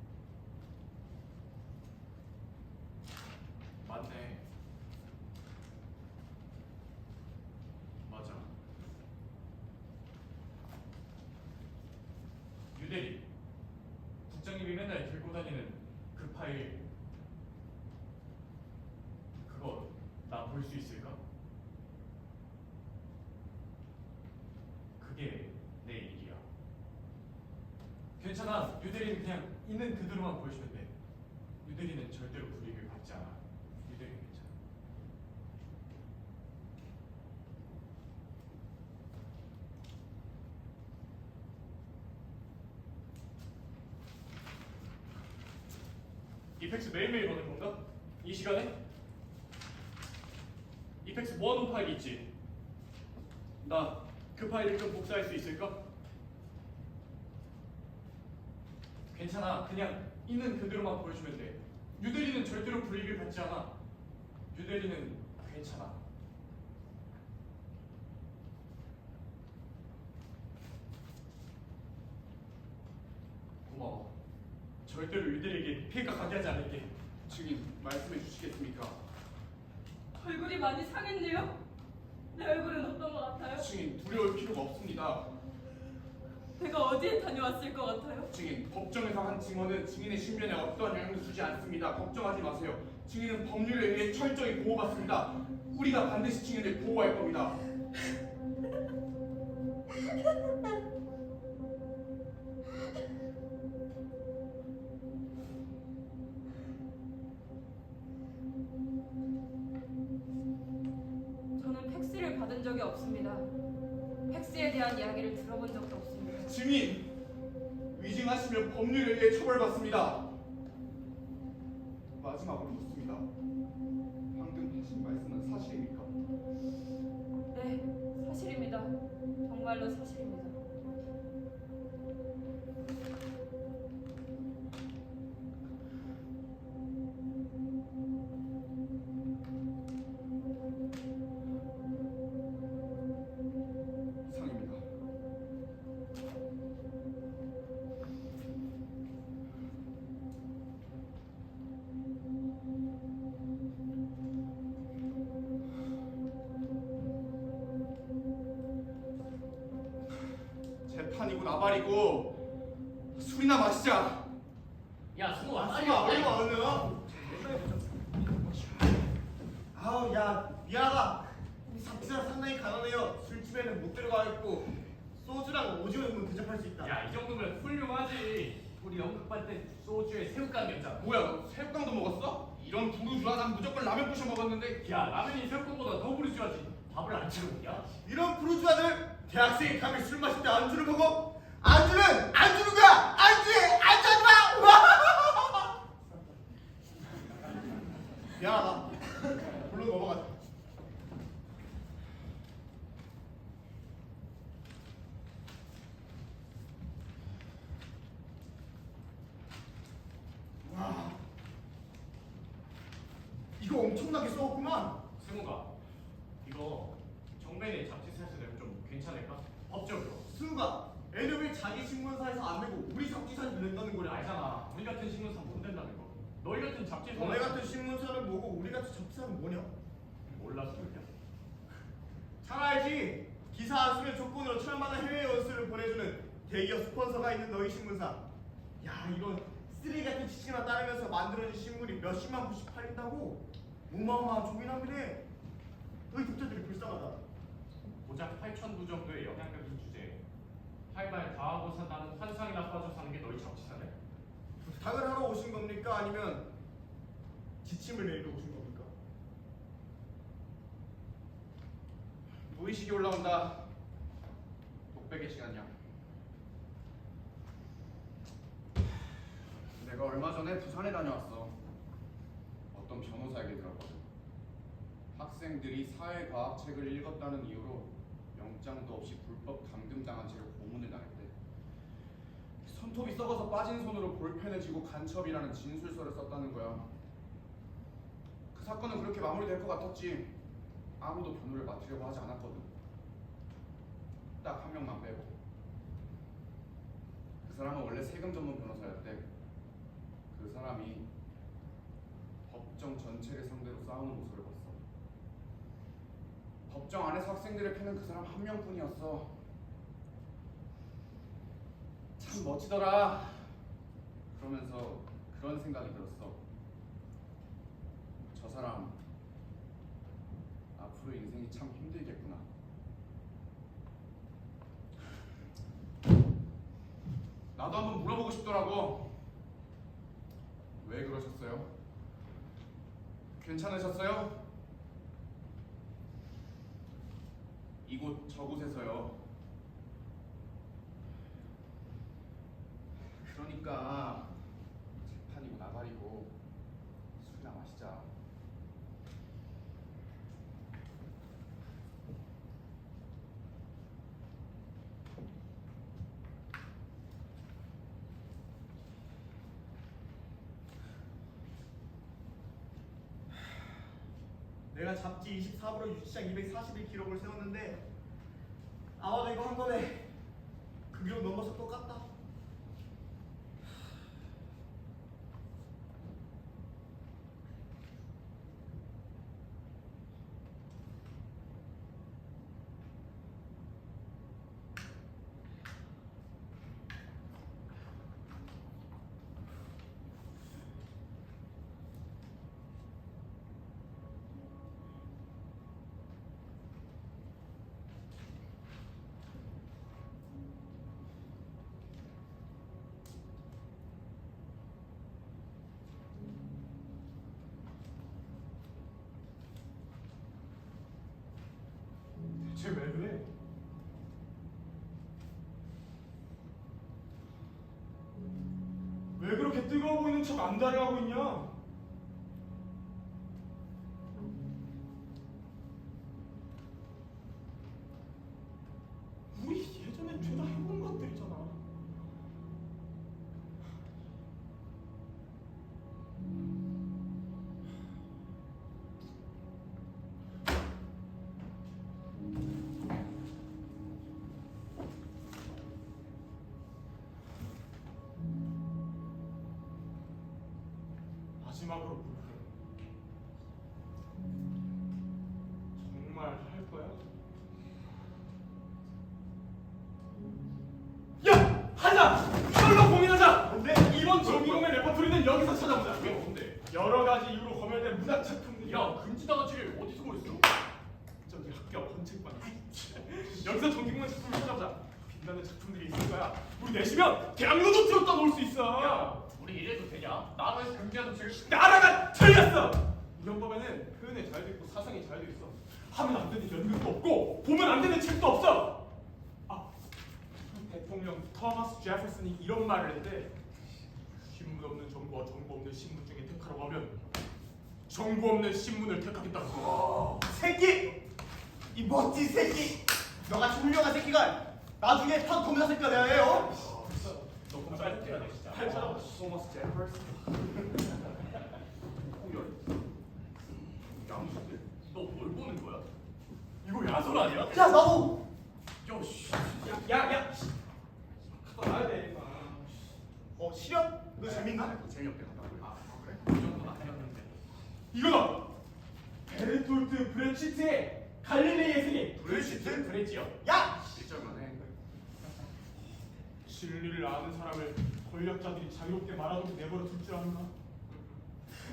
맞네. 맞아. 유대리, 국장님이 맨날 들고 다니는 그 파일 그거 나 볼 수 있을까? 그게 내 일이야. 괜찮아. 유대리는 그냥 있는 그대로만 보여주면 돼. 유대리는 절대로 불이익을 받지 않아. 유대리 괜찮아. 이펙스 매일매일 보는 건가? 이 시간에? 이펙스 모아놓은 파일 있지? 나 그 파일을 좀 복사할 수 있을까? 괜찮아. 그냥 있는 그대로만 보여주면 돼. 유대리는 절대로 불이익을 받지 않아. 유대리는 괜찮아. 고마워. 절대로 유대리에게 피해가 가게 하지 않을게. 증인 말씀해 주시겠습니까? 얼굴이 많이 상했네요. 내 얼굴은 어떤 것 같아요? 증인 두려울 필요가 없습니다. 내가 어디에 다녀왔을 것 같아요? 증인 법정에서 한 증언은 증인의 신변에 어떠한 영향도 주지 않습니다. 걱정하지 마세요. 증인은 법률에 의해 철저히 보호받습니다. 우리가 반드시 증인을 보호할 겁니다. 저는 팩스를 받은 적이 없습니다. 팩스에 대한 이야기를 들어본 적도 없습니다. 증인 위증하시면 법률에 의해 처벌받습니다. 마지막으로 묻습니다. 방금 하신 말씀은 사실입니까? 네, 사실입니다. 정말로 사실입니다. 상입니다. 재판이고 나발이고 술이나 마시자. 야, 승우 승우야, 얼른 와, 얼른. 아우, 야, 미안하다. 우리 삭제가 상당히 가난해요. 술집에는 못 들어가겠고 소주랑 오징어 정도는 대접할 수 있다. 야, 이 정도면 훌륭하지. 우리 연극반 때 소주에 새우깡이었잖아. 뭐야, 너 새우깡도 먹었어? 이런 부르주아 난 무조건 라면 부셔 먹었는데. 야, 라면이 새우깡보다 더 부르주아지. 밥을 안 치고 먹냐? 이런 프로주아들 대학생이 감히 술 마실 때 안주를 먹어? 안주는 안 주는 거야. 안주에 안주하지 마. 와! 미안하다. 물론 넘어가자. 와, 이거 엄청나게 써왔구만. 승우가 이거 정면에 잡지사에서 내면 좀 괜찮을까? 법적으로. 승우가 애를 왜 자기 신문사에서 안 내고 우리 잡지사에서 낸다는 거냐? 알잖아. 우리 같은 신문사 못 된다는 거. 너희 같은 잡지사. 너네 같은 신문사는 뭐고 우리 같은 잡지사는 뭐냐? 몰랐어 그냥. 잘 알지. 기사 한수를 조건으로 철마다 해외 연수를 보내주는 대기업 스폰서가 있는 너희 신문사. 야, 이런 쓰레기 같은 지식만 따르면서 만들어진 신문이 몇십만 부씩 팔린다고? 어마어마한 조민함이네. 너희 독자들이 불쌍하다. 고작 8,000부 정도의 영향력인 주제에 할 말 다 하고 산다는 환상이나 빠져 사는 게 너희 정치사네? 부탁을 하러 오신 겁니까? 아니면 지침을 내리러 오신 겁니까? 무의식이 올라온다. 독백의 시간이야. 내가 얼마 전에 부산에 다녀왔어. 어떤 변호사에게 들었거든. 학생들이 사회과학책을 읽었다는 이유로 영장도 없이 불법 감금당한 채로 고문을 당했대. 손톱이 썩어서 빠진 손으로 볼펜을 쥐고 간첩이라는 진술서를 썼다는 거야. 그 사건은 그렇게 마무리될 것 같았지. 아무도 변호를 맡으려고 하지 않았거든. 딱 한 명만 빼고. 그 사람은 원래 세금 전문 변호사였대. 그 사람이 법정 전체를 상대로 싸우는 모습을 봤어. 법정 안에서 학생들을 패는 그 사람 한 명뿐이었어. 참 멋지더라. 그러면서 그런 생각이 들었어. 저 사람 앞으로 인생이 참 힘들겠구나. 나도 한번 물어보고 싶더라고. 왜 그러셨어요? 괜찮으셨어요? 이곳 저곳에서요. 그러니까 재판이고 나발이고 술이나 마시자. 내가 잡지 24부로 유치장 240일 기록을 세웠는데 아마도 이거 한 번에 그 기록 넘어서 똑같다. 대체 왜 그래? 왜 그렇게 뜨거워 보이는 척 안달을 하고 있냐? 우리 예전에 죄다 해본 것들이잖아. 마지막으로 물어요. 정말 할 거야? 야! 하자! 이걸로 고민하자! 근데 이번 정기공의 레퍼토리는 여기서 찾아보자. 왜 뭔데? 여러 가지 이유로 검열된 문학 작품들이 야, 금지당한 책을 어디서 구했어? 저기 학교 앞 헌책방. 여기서 정기공의 작품을 찾아보자. 빛나는 작품들이 있을 거야. 우리 내시면 대학로도 들었다 놓을 수 있어. 야, 우리 이래도 되냐? 나라에서 금지하는 책을 나라가 틀렸어! 우리 헌법에는 표현의 자유도 있고 사상의 자유도 있어. 하면 안 되는 연극도 없고 보면 안 되는 책도 없어. 아, 대통령 토마스 제퍼슨이 이런 말을 했대. 신문 없는 정부와 정부 없는 신문 중에 택하라고 하면 정부 없는 신문을 택하겠다고. 새끼! 이 멋진 새끼! 너같이 훌륭한 새끼가 나중에 판 검사 새끼가 돼야 해요. 너 검사 해야 돼 진짜. 팔처럼 토마스 제퍼슨. 홍열. 양수들, 너 뭘 보는 거야? 이거 야설 아니야? 야, 나도! 야, 씨. 야! 갔다 와야 돼. 실현? 너 재밌나? 아, 재미없게 하다고요. 아, 그래? 그 정도는 아니었는데. 이거다! 베르톨트 브레치트의 갈릴레이의 세계 브레시트? 그랬지요. 야! 1절 만에. 진리를 아는 사람을 권력자들이 자유롭게 말하도록 내버려 둘 줄 아는가?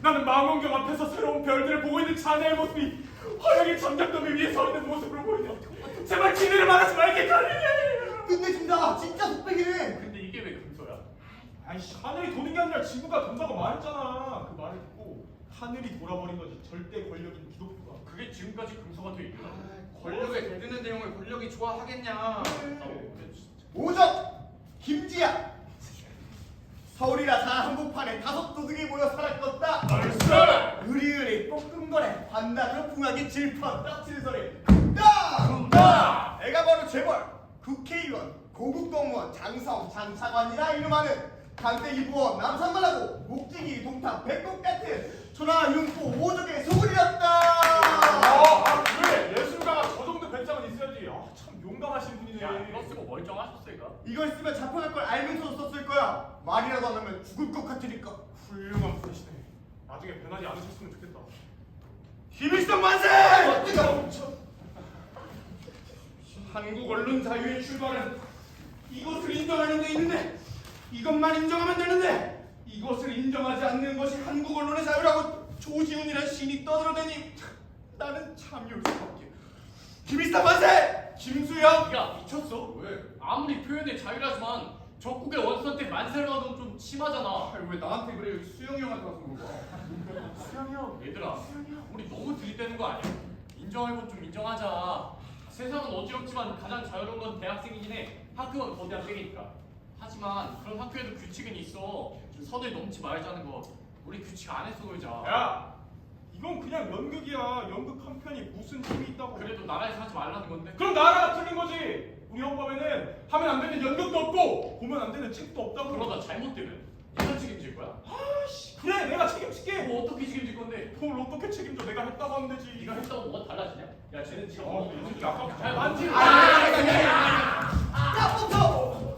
나는 망원경 앞에서 새로운 별들을 보고 있는 자네의 모습이 화려하게 점장더미 위에 서 있는 모습으로 보이네. 제발 진리를 말하지 말게 갈릴레이. 끝내준다. 진짜 독백이네. 근데 이게 왜 금소야? 아이씨, 하늘이 도는 게 아니라 지구가 돈다고 말했잖아. 그 말을 듣고 하늘이 돌아버린 거지. 절대 권력인 기독교가. 그게 지금까지 금소가 돼 있구나. 권력에 대드는 내용을 권력이 좋아하겠냐? 오적 김지야. 서울이라 다 한복판에 5도둑이 모여 살았겠다. 으리으리 볶음거래 반나절 풍하게 질펀 딱칠 소리 쿵다. 내가 바로 재벌 국회의원 고국공무원 장성 장차관이라 이름하는 강대기 부원 남산만하고 목지기 동탄 백곡 같은 천하 융포 오적의 소굴이었다. 그래, 예술가가 저 정도 배짱은 있어야지. 참 용감하신 분이네. 야, 이거 쓰고 멀쩡하셨을까? 이걸 쓰면 잡혀갈 걸 알면서도 썼을 거야. 말이라도 안 하면 죽을 것 같으니까. 훌륭한 분이시네. 나중에 변하지 않으셨으면 좋겠다. 김일성 만세! 뜨거워. 한국 언론 자유의 출발은 이것을 인정하는 데 있는데 이것만 인정하면 되는데 이것을 인정하지 않는 것이 한국 언론의 자유라고 조지훈이란 시인이 떠들어대니 나는 참여할 수밖에. 김일성 만세! 김수영! 야, 미쳤어? 왜? 아무리 표현의 자유라지만 적국의 원수한테 만세를 하던 좀 심하잖아. 아니, 왜 나한테 그래? 수영이 형한테 가서 물어봐. 수영이 형, 얘들아, 우리 너무 들이대는 거 아니야? 인정할 것 좀 인정하자. 세상은 어지럽지만 가장 자유로운 건 대학생이긴 해. 학교는 거대한 세계니까. 하지만 그런 학교에도 규칙은 있어. 선을 넘지 말자는 거. 우리 규칙 안에서 놀자. 야, 이건 그냥 연극이야. 연극 한 편이 무슨 힘이 있다고. 그래도 나라에서 하지 말라는 건데. 그럼 나라가 틀린 거지. 우리 헌법에는 하면 안 되는 연극도 없고 보면 안 되는 책도 없다고. 그러다 잘못되면 네가 책임질 거야? 아씨, 그래, 내가 책임질게. 뭐 어떻게 책임질 건데? 뭘 어떻게 책임져? 내가 했다고 하면 되지. 네가 했다고 뭐가 달라지냐? 야, 쟤는 지금 이렇게 아깝다. 야, 만지. 야 멈춰!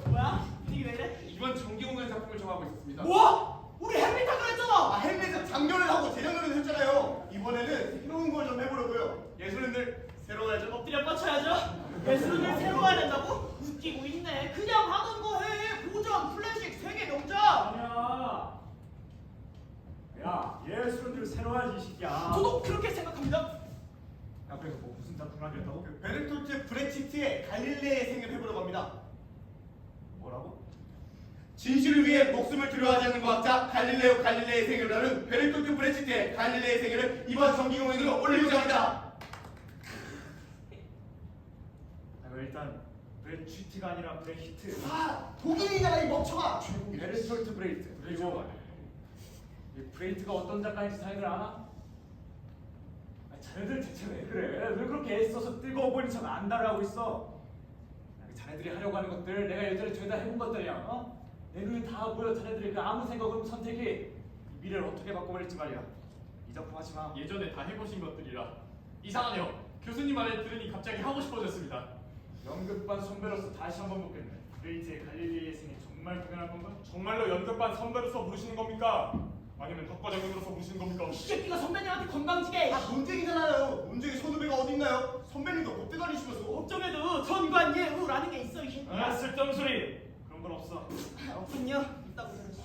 뭐야? 분위기 왜 이래? 이번 정기공연 작품을 정하고 있습니다. 뭐? 우리 햄릿하기로 했잖아. 햄릿은 작년에 하고 재작년에도 했잖아요. 이번에는 새로운 걸 좀 해보려고요. 예술인들 새로워야죠. 엎드려 뻗쳐야죠. 예술을 새로 해야 된다고? 웃기고 있네. 그냥 하던 거 해. 고전, 클래식, 세계 명작. 아니야. 야, 예술을 새로 해야지 이 새끼야. 저도 그렇게 생각합니다. 앞에서 뭐 무슨 작품을 하겠다고? 베르톨트 브레치트의 갈릴레의 생을 해보려고 합니다. 뭐라고? 진실을 위해 목숨을 두려워하지 않는 과학자 갈릴레오 갈릴레의 생을 다룬 베르톨트 브레치트의 갈릴레의 생을 이번 정기공연으로 올리고자 합니다. 일단 브레치트가 아니라 브레히트. 아, 독일이잖아 이 멍청아. 베르톨트 브레히트. 그리고 이 브레히트가 어떤 작가인지 자네들 아나? 자네들 대체 왜 그래? 왜 그렇게 애써서 뜨거워 보이는 척 안달을 하고 있어? 자네들이 하려고 하는 것들 내가 예전에 죄다 해본 것들이야. 어? 내 눈에 다 보여. 자네들이 그 아무 생각 없는 선택이 미래를 어떻게 바꿔버릴지 말이야. 이 작품 하지 마. 예전에 다 해보신 것들이라. 이상하네요. 교수님 말을 들으니 갑자기 하고 싶어졌습니다. 연극반 선배로서 다시 한번 묻겠네. 브레히트의 갈릴레이의 생이 정말 공연할 건가? 정말로 연극반 선배로서 부르시는 겁니까? 아니면 덕과장으로서 부르시는 겁니까? 이 새끼가 선배님한테 건방지게. 아 논쟁이잖아요. 논쟁에 선후배가 어디 있나요? 선배님도 못 대가리시면서. 어쩌면도 전관예우라는 게 있어. 이 아, 쓸데없는 소리. 그런 건 없어. 없군요. 있다고 들었지.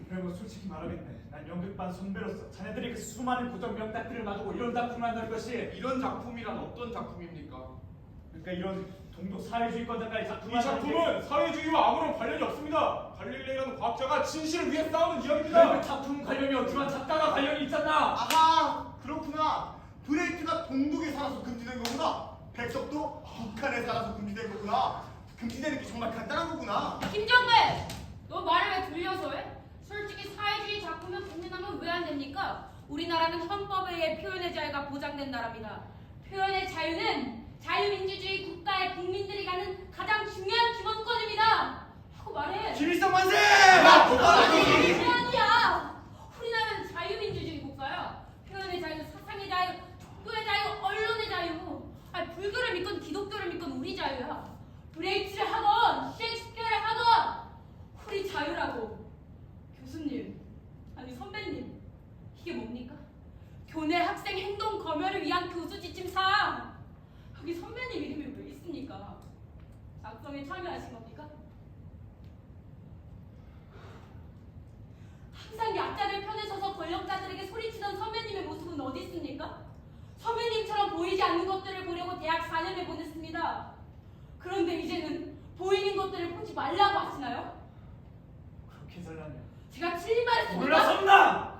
그래 뭐 솔직히 말하겠네. 난 연극반 선배로서 자네들이 그 수많은 고전 명작들을 놔두고 이런 작품을 한다는 것이 이런 작품이란 어떤 작품입니까? 그러니까 이런 동독 사회주의권자까지 이 작품을 작품은 사회주의와 아무런 관련이 없습니다. 갈릴레이라는 과학자가 진실을 위해 싸우는 그 이야기입니다. 작품 관련이 없지만 작가가 관련이 있잖아. 아하, 그렇구나. 브레이트가 동독에 살아서 금지된 거구나. 백석도 북한에 살아서 금지된 거구나. 금지되는 게 정말 간단한 거구나. 김정배! 너 말을 왜 돌려서 해? 솔직히 사회주의 작품을 공연하면 왜 안 됩니까? 우리나라는 헌법에 의해 표현의 자유가 보장된 나라입니다. 표현의 자유는 자유민주주의 국가의 국민들이 갖는 가장 중요한 기본권입니다. 하고 말해. 김일성 만세! 야, 그건 아니. 그게 아니야. 우리나라는 자유민주주의 국가야. 표현의 자유, 사상의 자유, 종교의 자유, 언론의 자유. 아니, 불교를 믿건 기독교를 믿건 우리 자유야. 브레이트를 하건 셰익스피어를 하건 우리 자유라고. 교수님, 아니 선배님, 이게 뭡니까? 교내 학생 행동 검열을 위한 교수 지침사항. 여기 선배님 이름이 왜 있습니까? 작성에 참여하신 겁니까? 항상 약자들 편에 서서 권력자들에게 소리치던 선배님의 모습은 어디 있습니까? 선배님처럼 보이지 않는 것들을 보려고 대학 4년을 보냈습니다. 그런데 이제는 보이는 것들을 보지 말라고 하시나요? 그렇게 잘나냐? 제가 틀린 말 했습니까? 몰라섰나?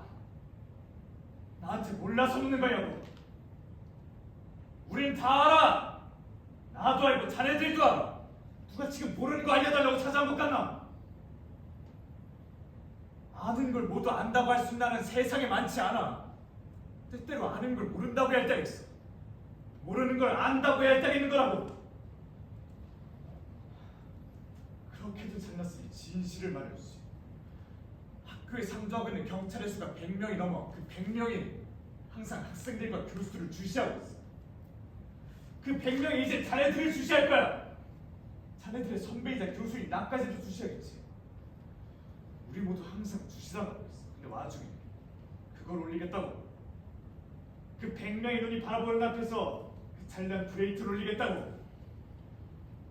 나한테 몰라서묻는 거냐고. 우린 다 알아. 나도 알고 자네들도 알아. 누가 지금 모르는 거 알려달라고 찾아온 것 같나? 아는 걸 모두 안다고 할 수 있는 나는 세상에 많지 않아. 때때로 아는 걸 모른다고 해야 할 때가 있어. 모르는 걸 안다고 해야 할 때가 있는 거라고. 그렇게도 잘났으니 진실을 말해주지. 학교에 상주하고 있는 경찰의 수가 100명이 넘어. 그 100명이 항상 학생들과 교수를 주시하고 있어. 그 100명이 이제 자네들을 주시할 거야. 자네들의 선배이자 교수인 나까지도 주시하겠지. 우리 모두 항상 주시라고 하고 있어. 근데 와중에 그걸 올리겠다고. 그 100명의 눈이 바라보는 앞에서 그 잘난 브레이트를 올리겠다고.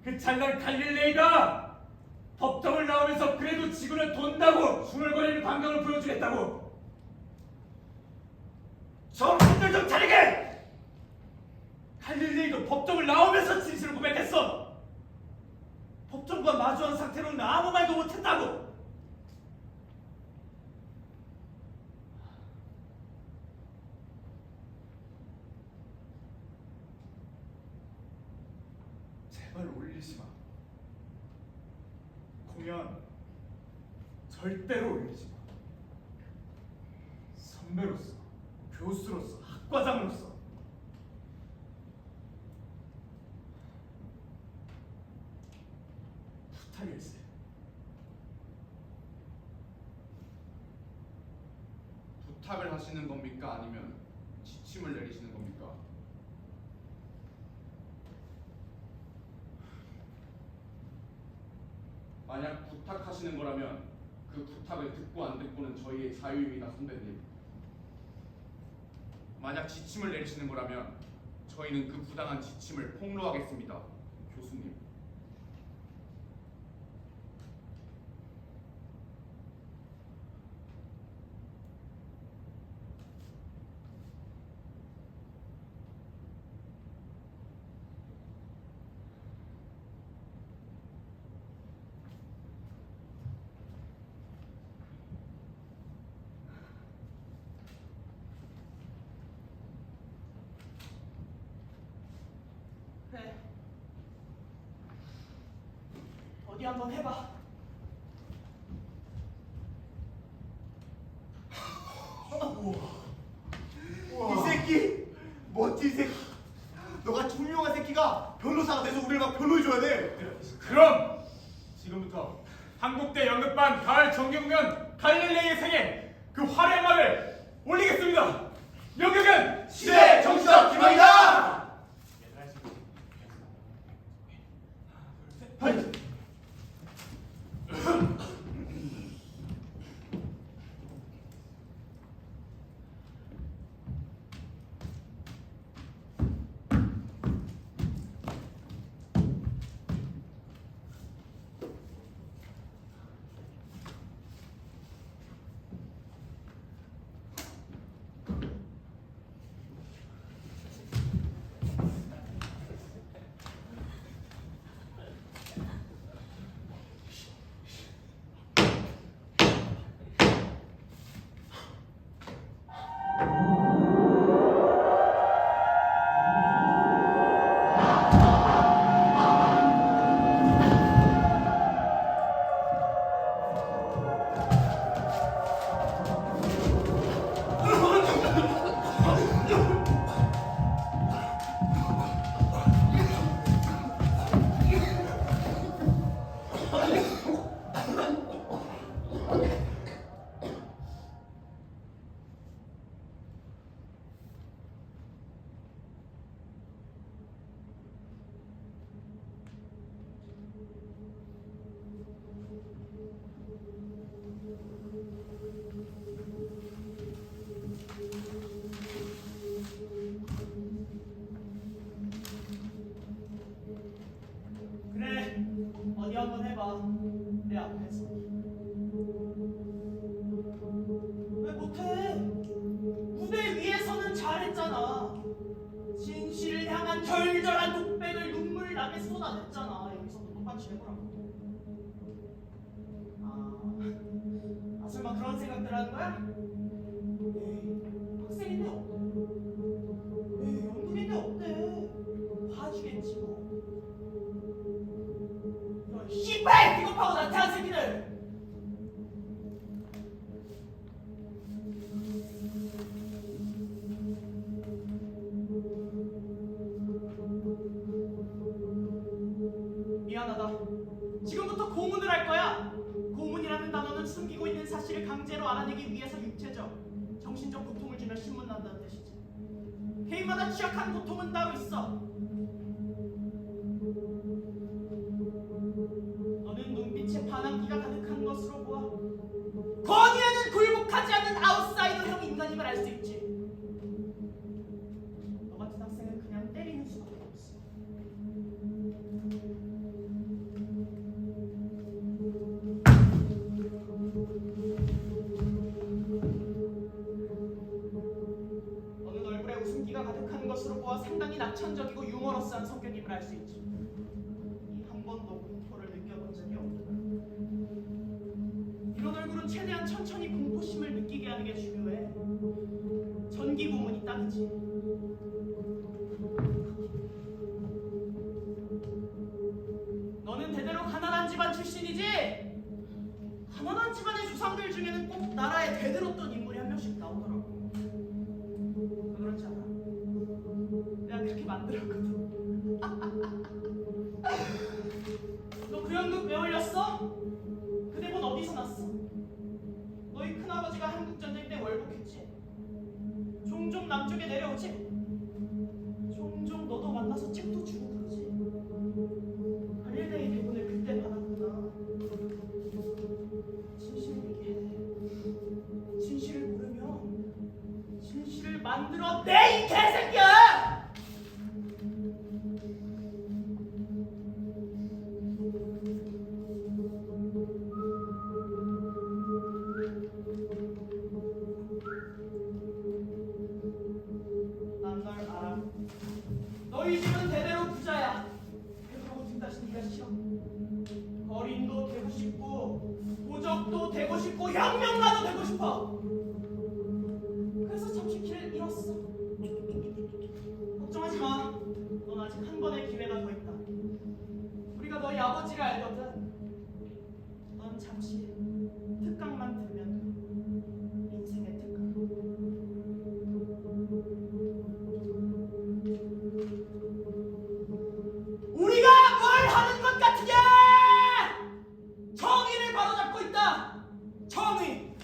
그 잘난 갈릴레이가 법정을 나오면서 그래도 지구를 돈다고 중얼거리는 광경을 보여주겠다고. 정신들 좀 차리게! 갈릴레이도 법정을 나오면서 진실을 고백했어. 법정과 마주한 상태로는 아무 말도 못했다고. 제발 올리지 마. 공연 절대로 올리지 마. 선배로서, 교수로서, 학과장으로서 부탁일세. 부탁을 하시는 겁니까? 아니면 지침을 내리시는 겁니까? 만약 부탁하시는 거라면 그 부탁을 듣고 안 듣고는 저희의 자유입니다, 선배님. 만약 지침을 내리시는 거라면 저희는 그 부당한 지침을 폭로하겠습니다, 교수님. 그래. 어디 한번 해봐. 이 새끼 멋진 새끼. 너가 훌륭한 새끼가 변호사가 돼서 우리를 막 변호해줘야 돼. 그럼 지금부터 한국대 연극반 가을 정기공연 갈릴레이의 생애 그 화려함을 올리겠습니다. 연극은 시대 정신적 기망이다. 취약한 고통은 따로 있어. 너는 눈빛에 반항기가 가득한 것으로 보아 권위에는 굴복하지 않는 아웃사이더형 인간임을 알 수 있지. 너 같은 학생은 그냥 때리는 수밖에 없어. 너는 얼굴에 웃음기가 가득한 것으로 보아 상당히 낙천적이고 유머러스한 성격임을 알 수 있지. 이 한 번도 공포를 느껴본 적이 없다. 이런 얼굴은 최대한 천천히 공포심을 느끼게 하는 게 중요해. 전기 부문이 딱이지. 너는 대대로 가난한 집안 출신이지? 가난한 집안의 조상들 중에는 꼭 나라에 대들었던 인물이 한 명씩 나오더라고. 그렇지 않아? 내가 그렇게 만들었거든. 너 그 연극 왜 올렸어? 그 대본 어디서 났어? 너희 큰아버지가 한국전쟁 때 월북했지? 종종 남쪽에 내려오지? 종종 너도 만나서 책도 주고 그러지? 갈릴레이 대본을 그때 받았구나. 진실을 얘기해. 진실을 모르면 진실을 만들어 내 이 개새끼야! 난 널 알아. 너희 집은 대대로 부자야. 그러고 뒷다시 네가 싫어. 거린도 되고 싶고 도적도 되고 싶고 혁명가도 되고 싶어. 그래서 잠시 길을 잃었어. 걱정하지 마. 넌 아직 한 번의 기회가 더 있다. 우리가 너희 아버지를 알거든. 넌 잠시 특강만 들으면 돼. 인생의 특강. 우리가 뭘 하는 것 같으냐? 정의를 바로잡고 있다. 정의.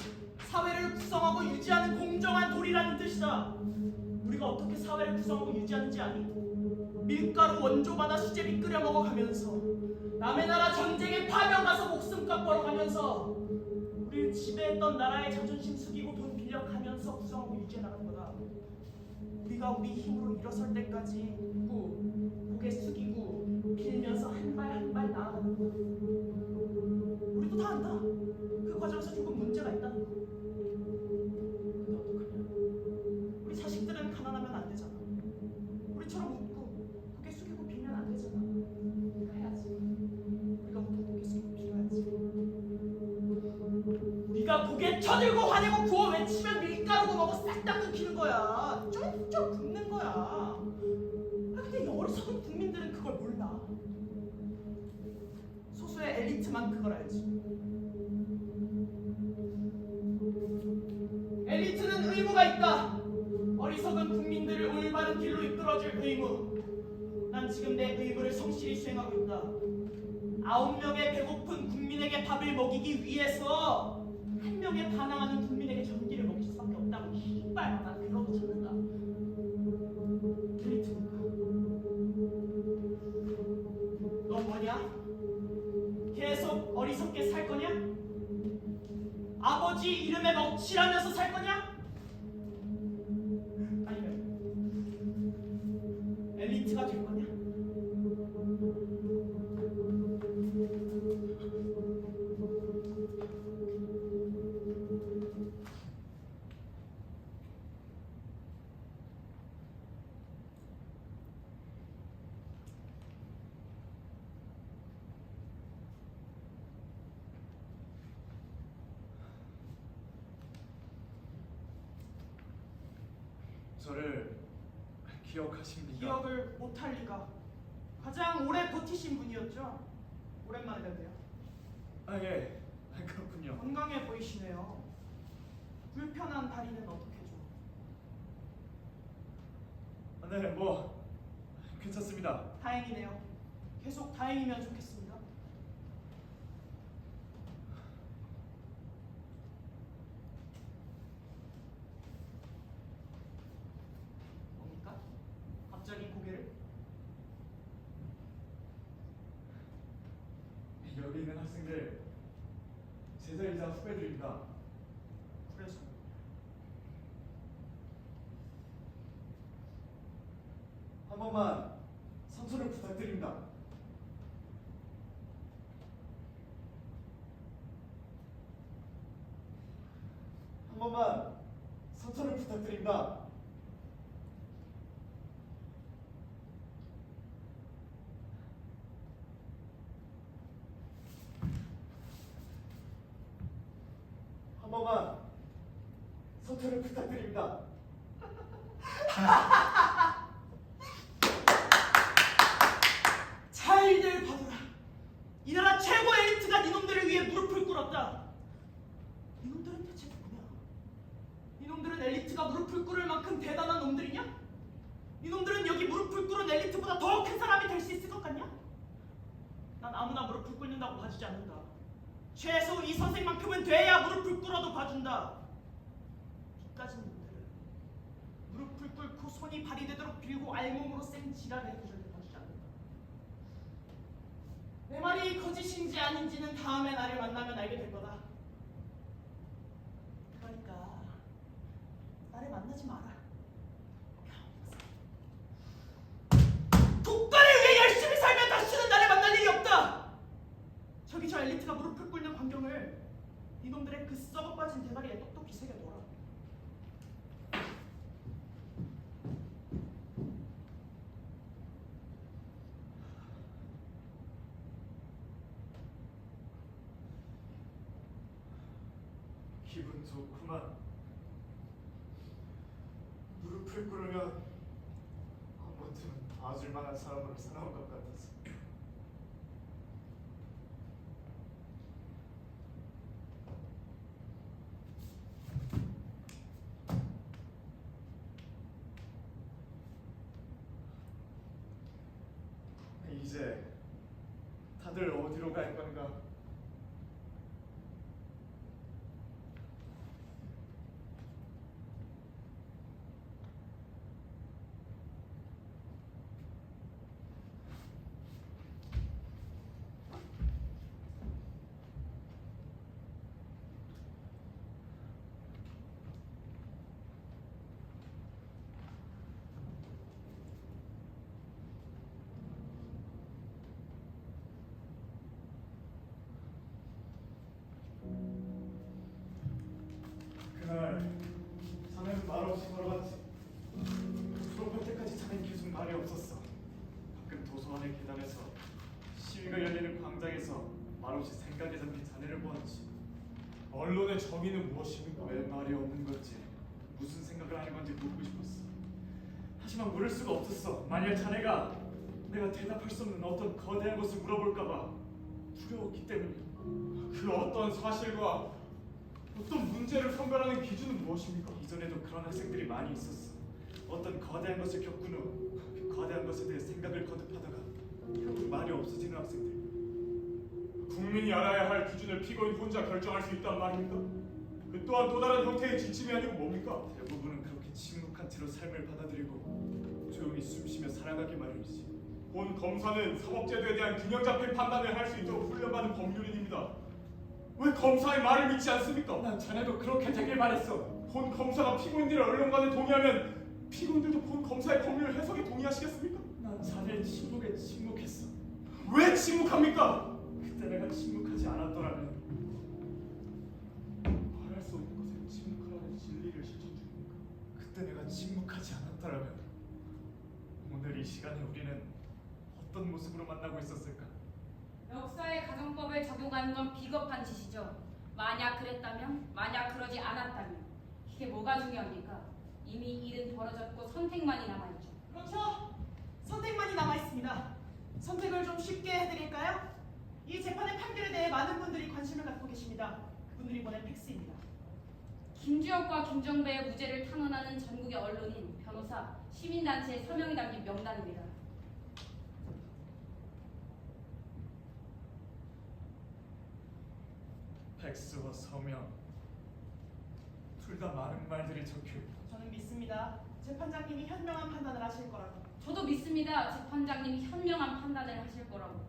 사회를 구성하고 유지하는 공정한 도리라는 뜻이다. 우리가 어떻게 사회를 구성하고 유지하는지 아니? 밀가루 원조마다 수제비 끓여 먹어가면서 남의 나라 전쟁에 파병 가서 목숨값 벌어가면서 우리를 지배했던 나라의 자존심 숙이고 돈 빌려가면서 구성하고 유지해 나가는 거다. 우리가 우리 힘으로 일어설 때까지 웃고 고개 숙이고 빌면서 한 발 한 발 나아가는 거야. 우리도 다 안다. 그 과정에서 조금 문제가 있다는 거. 근데 어떡하냐? 우리 자식들은 가난하면 안 되잖아. 우리처럼 웃고 고개 숙이고 빌면 안 되잖아. 우리가 해야지. 우리가 웃고 고개 숙이고 빌어야지. 우리가 고개 쳐들고 화내고 구호 외치면 밀가루고 뭐고 싹 다 끊기는 거야. 쫄쫄 굶는 거야. 아, 근데 이 어리석은 국민들은 그걸 몰라. 소수의 엘리트만 그걸 알지. 엘리트는 의무가 있다. 어리석은 국민들을 올바른 길로 이끌어줄 의무. 난 지금 내 의무를 성실히 수행하고 있다. 9명의 배고픈 국민에게 밥을 먹이기 위해서 1명의 반항하는 국민에게 전기를 먹일 수밖에 없다고. 이빨 난 그러고 찾는다. 엘리트니까. 너 뭐냐? 계속 어리석게 살 거냐? 아버지 이름에 먹칠하면서 살 거냐? 아니면 엘리트가 될 거냐? 저를 기억하십니까? 기억을 못할 리가. 가장 오래 버티신 분이었죠? 오랜만에 뵙네요. 아 예, 그렇군요. 건강해 보이시네요. 불편한 다리는 어떻게 좀? 네, 뭐 괜찮습니다. 다행이네요. 계속 다행이면 좋겠습니다. 뭡니까? 여기 있는 학생들 제자이자 후배들입니다. 그래서 한 번만 선처를 부탁드립니다. 한 번만 선처를 부탁드립니다. 한 번만 선처를 부탁드립니다. 잘들 봐둬라. 이 나라 최고 엘리트가 니놈들을 위해 무릎을 꿇었다. 니놈들은 대체 누구냐? 니놈들은 엘리트가 무릎을 꿇을 만큼 대단한 놈들이냐? 니놈들은 여기 무릎을 꿇은 엘리트보다 더 큰 사람이 될 수 있을 것 같냐? 난 아무나 무릎을 꿇는다고 봐주지 않는다. 최소 이 선생만큼은 돼야 무릎을 꿇어도 봐준다. 이까진 놈들은 무릎을 꿇고 손이 발이 되도록 빌고 알몸으로 쌩 지랄해도 절대 봐주지 않는다. 내 말이 거짓인지 아닌지는 다음에 나를 만나면 알게 될 거다. 그러니까 나를 만나지 마라. 국가를 위해 열심히 살면 다시는 나를 만날 일이 없다. 저기 저 엘리트가 무릎을 꿇는 광경을 이놈들의 그 썩어 빠진 대가리에 똑똑히 새겨둬라. 기분 좋구만. 무릎을 꿇으면 한 번쯤은 봐줄 만한 사람으로 살아온 것 같아서. 이제 다들 어디로 갈 건가? 그날 자네는 말없이 걸어갔지. 졸업할 때까지 자네는 계속 말이 없었어. 가끔 도서관의 계단에서, 시위가 열리는 광장에서 말없이 생각에 잠긴 자네를 보았지. 언론의 정의는 무엇입니까? 왜 말이 없는 건지, 무슨 생각을 하는 건지 묻고 싶었어. 하지만 물을 수가 없었어. 만일 자네가 내가 대답할 수 없는 어떤 거대한 것을 물어볼까봐 두려웠기 때문이야. 그 어떤 사실과 어떤 문제를 선별하는 기준은 무엇입니까? 이전에도 그런 학생들이 많이 있었어. 어떤 거대한 것을 겪은 후 그 거대한 것에 대해 생각을 거듭하다가 결국 말이 없어지는 학생들. 국민이 알아야 할 기준을 피고인 혼자 결정할 수 있단 말입니까? 그 또한 또 다른 형태의 지침이 아니고 뭡니까? 대부분은 그렇게 침묵한 채로 삶을 받아들이고 조용히 숨쉬며 살아가기 마련이지. 본 검사는 사법제도에 대한 균형 잡힌 판단을 할 수 있도록 훈련받은 법률인입니다. 왜 검사의 말을 믿지 않습니까? 난 자네도 그렇게 되길 바랬어. 본 검사가 피고인들의 언론관에 동의하면 피고인들도 본 검사의 법률 해석에 동의하시겠습니까? 난 자네의 침묵에 침묵했어. 왜 침묵합니까? 그때 내가 침묵하지 않았더라면 말할 수 없는 것에 침묵하라는 진리를 실천 중입니까? 그때 내가 침묵하지 않았더라면 오늘 이 시간에 우리는 어떤 모습으로 만나고 있었을까? 역사의 가정법을 적용하는 건 비겁한 짓이죠. 만약 그랬다면, 만약 그러지 않았다면 이게 뭐가 중요합니까? 이미 일은 벌어졌고 선택만이 남아있죠. 그렇죠. 선택만이 남아 있습니다. 선택을 좀 쉽게 해드릴까요? 이 재판의 판결에 대해 많은 분들이 관심을 갖고 계십니다. 그분들이 보낸 팩스입니다. 김주혁과 김정배의 무죄를 탄원하는 전국의 언론인, 변호사, 시민단체의 서명이 담긴 명단입니다. 팩스와 서명 둘 다 많은 말들이 적혀있다. 저는 믿습니다. 재판장님이 현명한 판단을 하실 거라고. 저도 믿습니다. 재판장님이 현명한 판단을 하실 거라고.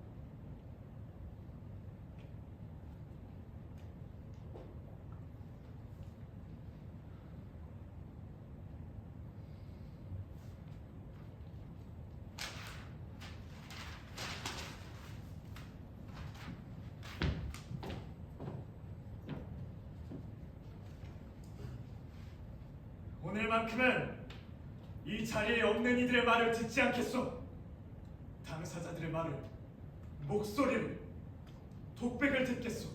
오늘만큼은 이 자리에 없는 이들의 말을 듣지 않겠소. 당사자들의 말을, 목소리를, 독백을 듣겠소.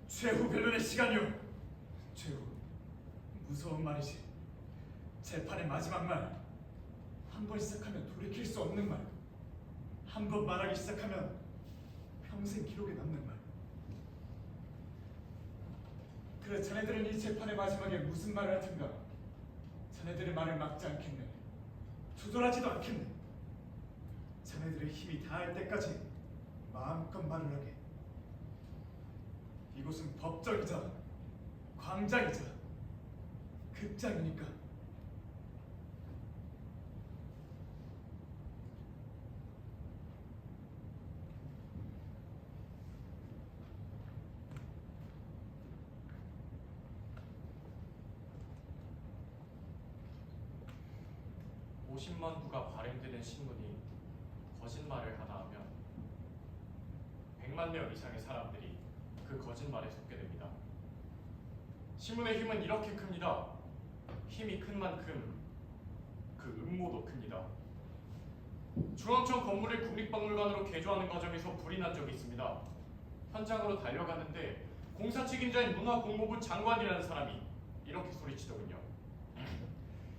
최후 변론의 시간이오. 최후, 무서운 말이지. 재판의 마지막 말. 한 번 시작하면 돌이킬 수 없는 말. 한 번 말하기 시작하면 평생 기록에 남는 말. 그래, 자네들은 이 재판의 마지막에 무슨 말을 할 텐가? 자네들의 말을 막지 않겠네. 조절하지도 않겠네. 자네들의 힘이 다할 때까지 마음껏 말을 하게. 이곳은 법정이자 광장이자 극장이니까. 50만 부가 발행되는 신문이 거짓말을 하나 하면 100만 명 이상의 사람들이 그 거짓말에 속게 됩니다. 신문의 힘은 이렇게 큽니다. 힘이 큰 만큼 그 음모도 큽니다. 중앙청 건물을 국립박물관으로 개조하는 과정에서 불이 난 적이 있습니다. 현장으로 달려갔는데 공사 책임자인 문화공모부 장관이라는 사람이 이렇게 소리치더군요.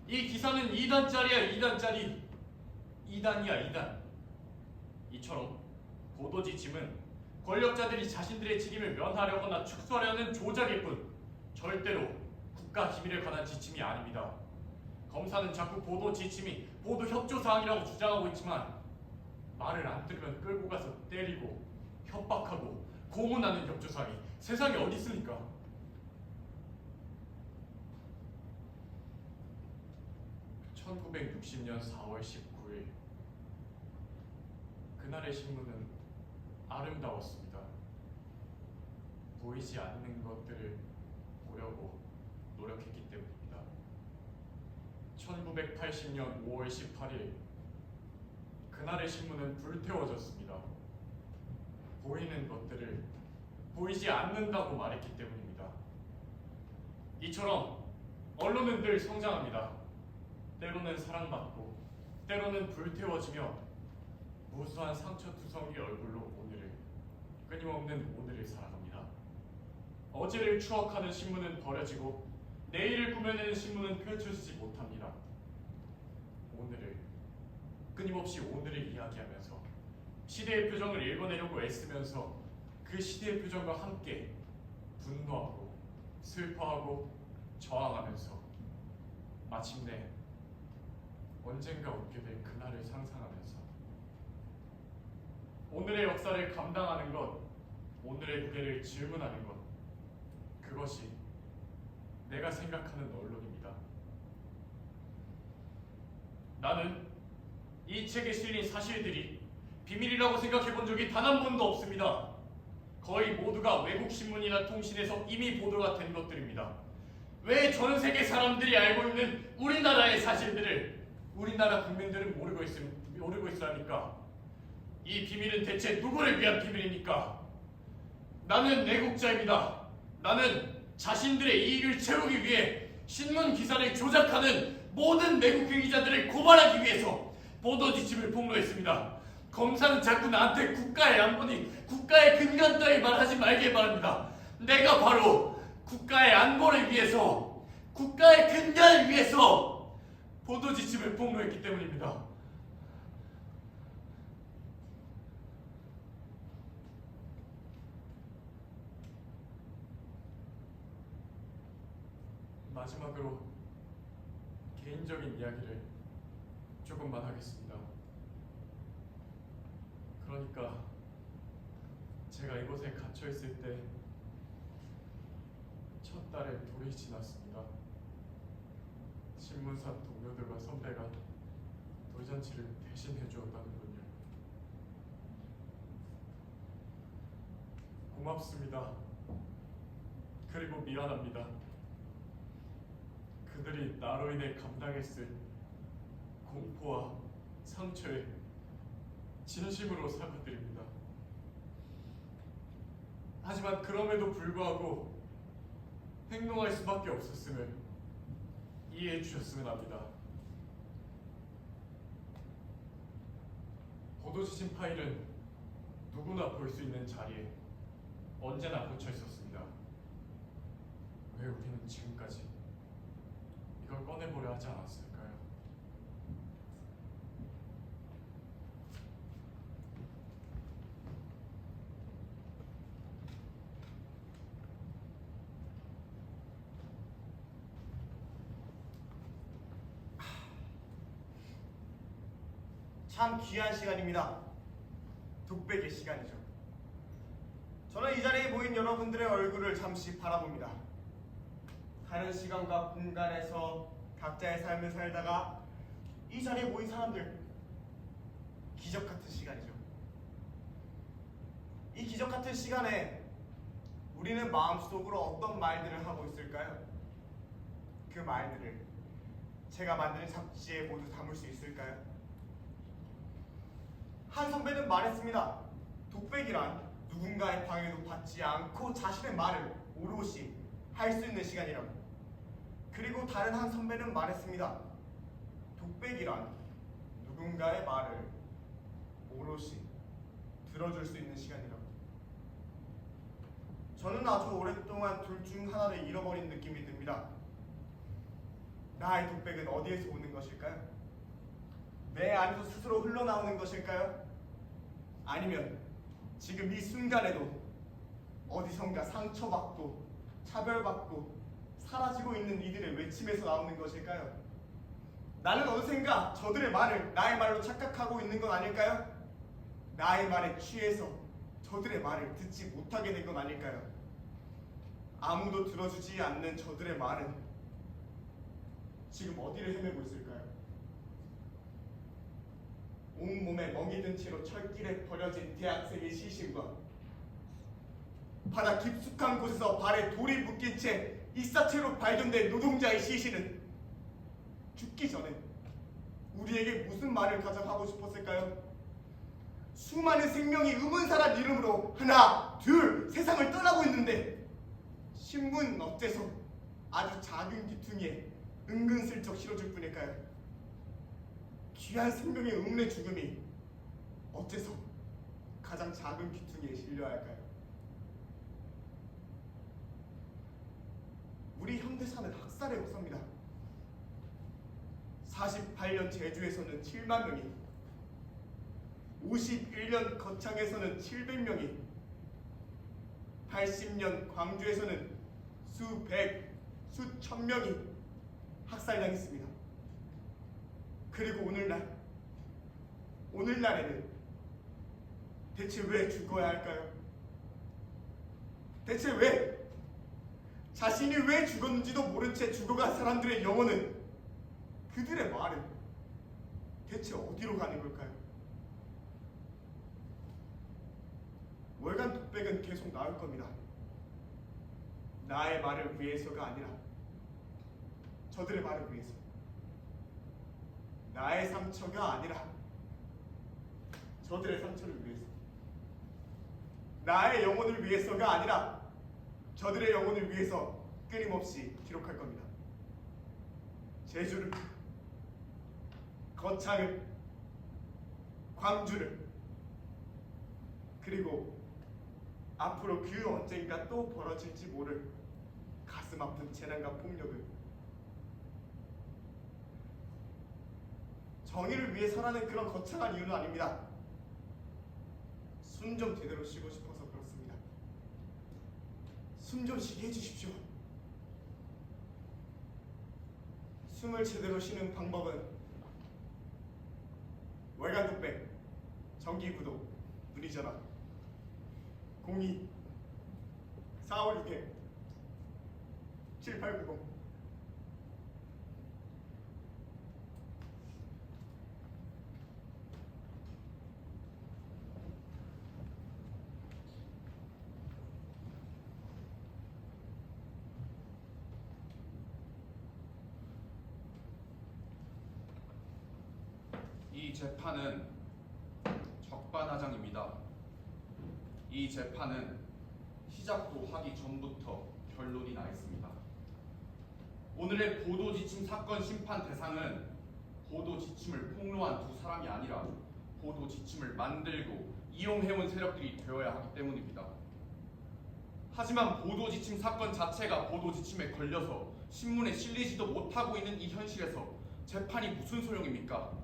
이 기사는 2단짜리야 2단짜리. 2단이야 2단. 이처럼 보도지침은 권력자들이 자신들의 책임을 면하려거나 축소하려는 조작일 뿐 절대로 국가 기밀에 관한 지침이 아닙니다. 검사는 자꾸 보도지침이 보도협조사항이라고 주장하고 있지만 말을 안 들으면 끌고 가서 때리고 협박하고 고문하는 협조사항이 세상에 어디 있습니까? (1960년 4월 19일) 그날의 신문은 아름다웠습니다. 보이지 않는 것들을 보려고 노력했기 때문입니다. 1980년 5월 18일 그날의 신문은 불태워졌습니다. 보이는 것들을 보이지 않는다고 말했기 때문입니다. 이처럼 언론은 늘 성장합니다. 때로는 사랑받고 때로는 불태워지며 무수한 상처투성이 얼굴로 오늘을 끊임없는 오늘을 살아갑니다. 어제를 추억하는 신문은 버려지고 내일을 꾸며내는 신문은 펼쳐지지 못합니다. 오늘을 끊임없이 오늘을 이야기하면서 시대의 표정을 읽어내려고 애쓰면서 그 시대의 표정과 함께 분노하고 슬퍼하고 저항하면서 마침내 언젠가 웃게 될 그날을 상상하면서 오늘의 역사를 감당하는 것, 오늘의 무게를 질문하는 것, 그것이 내가 생각하는 언론입니다. 나는 이 책에 실린 사실들이 비밀이라고 생각해 본 적이 단 한 번도 없습니다. 거의 모두가 외국 신문이나 통신에서 이미 보도가 된 것들입니다. 왜 전 세계 사람들이 알고 있는 우리나라의 사실들을 우리나라 국민들은 모르고 있어야 합니까? 이 비밀은 대체 누구를 위한 비밀입니까? 나는 내국자입니다. 나는 자신들의 이익을 채우기 위해 신문 기사를 조작하는 모든 내국행 기자들을 고발하기 위해서 보도 지침을 폭로했습니다. 검사는 자꾸 나한테 국가의 안보니 국가의 근간 따위 말하지 말길 바랍니다. 내가 바로 국가의 안보를 위해서, 국가의 근간을 위해서 보도 지침을 폭로했기 때문입니다. 마지막으로 개인적인 이야기를 조금만 하겠습니다. 그러니까 제가 이곳에 갇혀 있을 때 첫 달에 돌이 지났습니다. 신문사 동료들과 선배가 돌잔치를 대신해 주었다는군요. 고맙습니다. 그리고 미안합니다. 그들이 나로 인해 감당했을 공포와 상처에 진심으로 사과드립니다. 하지만 그럼에도 불구하고 행동할 수밖에 없었음을 이해해 주셨으면 합니다. 보도지침 파일은 누구나 볼 수 있는 자리에 언제나 꽂혀 있었습니다. 왜 우리는 지금까지 이걸 꺼내보려 하지 않았을까요? 참 귀한 시간입니다. 독백의 시간이죠. 저는 이 자리에 모인 여러분들의 얼굴을 잠시 바라봅니다. 다른 시간과 공간에서 각자의 삶을 살다가 이 자리에 모인 사람들, 기적 같은 시간이죠. 이 기적 같은 시간에 우리는 마음속으로 어떤 말들을 하고 있을까요? 그 말들을 제가 만드는 잡지에 모두 담을 수 있을까요? 한 선배는 말했습니다. 독백이란 누군가의 방해도 받지 않고 자신의 말을 오롯이 할 수 있는 시간이라고. 그리고 다른 한 선배는 말했습니다. 독백이란 누군가의 말을 오롯이 들어줄 수 있는 시간이라고. 저는 아주 오랫동안 둘 중 하나를 잃어버린 느낌이 듭니다. 나의 독백은 어디에서 오는 것일까요? 내 안에서 스스로 흘러나오는 것일까요? 아니면 지금 이 순간에도 어디선가 상처받고 차별받고 사라지고 있는 이들의 외침에서 나오는 것일까요? 나는 어느샌가 저들의 말을 나의 말로 착각하고 있는 건 아닐까요? 나의 말에 취해서 저들의 말을 듣지 못하게 된 건 아닐까요? 아무도 들어주지 않는 저들의 말은 지금 어디를 헤매고 있을까요? 온몸에 멍이 든 채로 철길에 버려진 대학생의 시신과 바다 깊숙한 곳에서 발에 돌이 묶인 채 익사체로 발견된 노동자의 시신은 죽기 전에 우리에게 무슨 말을 가장 하고 싶었을까요? 수많은 생명이 의문사란 이름으로 하나, 둘 세상을 떠나고 있는데 신문은 어째서 아주 작은 귀퉁이에 은근슬쩍 실어줄 뿐일까요? 귀한 생명의 의문의 죽음이 어째서 가장 작은 귀퉁이에 실려야 할까요? 우리 현대사는 학살의 역사입니다. 48년 제주에서는 7만 명이, 51년 거창에서는 700명이, 80년 광주에서는 수백, 수천 명이 학살당했습니다. 그리고 오늘날에는 대체 왜 죽어야 할까요? 대체 왜? 자신이 왜 죽었는지도 모른 채 죽어간 사람들의 영혼은, 그들의 말은 대체 어디로 가는 걸까요? 월간 독백은 계속 나올 겁니다. 나의 말을 위해서가 아니라 저들의 말을 위해서. 나의 상처가 아니라 저들의 상처를 위해서. 나의 영혼을 위해서가 아니라 저들의 영혼을 위해서 끊임없이 기록할 겁니다. 제주를, 거창을, 광주를, 그리고 앞으로 그 언젠가 또 벌어질지 모를 가슴 아픈 재난과 폭력을. 정의를 위해서라는 그런 거창한 이유는 아닙니다. 숨 좀 제대로 쉬고 싶어서 그렇습니다. 숨 좀 쉬게 해주십시오. 숨을 제대로 쉬는 방법은 월간 독백, 정기 구독, 문의 전화 02-456-7890. 이 재판은 적반하장입니다. 이 재판은 시작도 하기 전부터 결론이 나 있습니다. 오늘의 보도 지침 사건 심판 대상은 보도 지침을 폭로한 두 사람이 아니라 보도 지침을 만들고 이용해온 세력들이 되어야 하기 때문입니다. 하지만 보도 지침 사건 자체가 보도 지침에 걸려서 신문에 실리지도 못하고 있는 이 현실에서 재판이 무슨 소용입니까?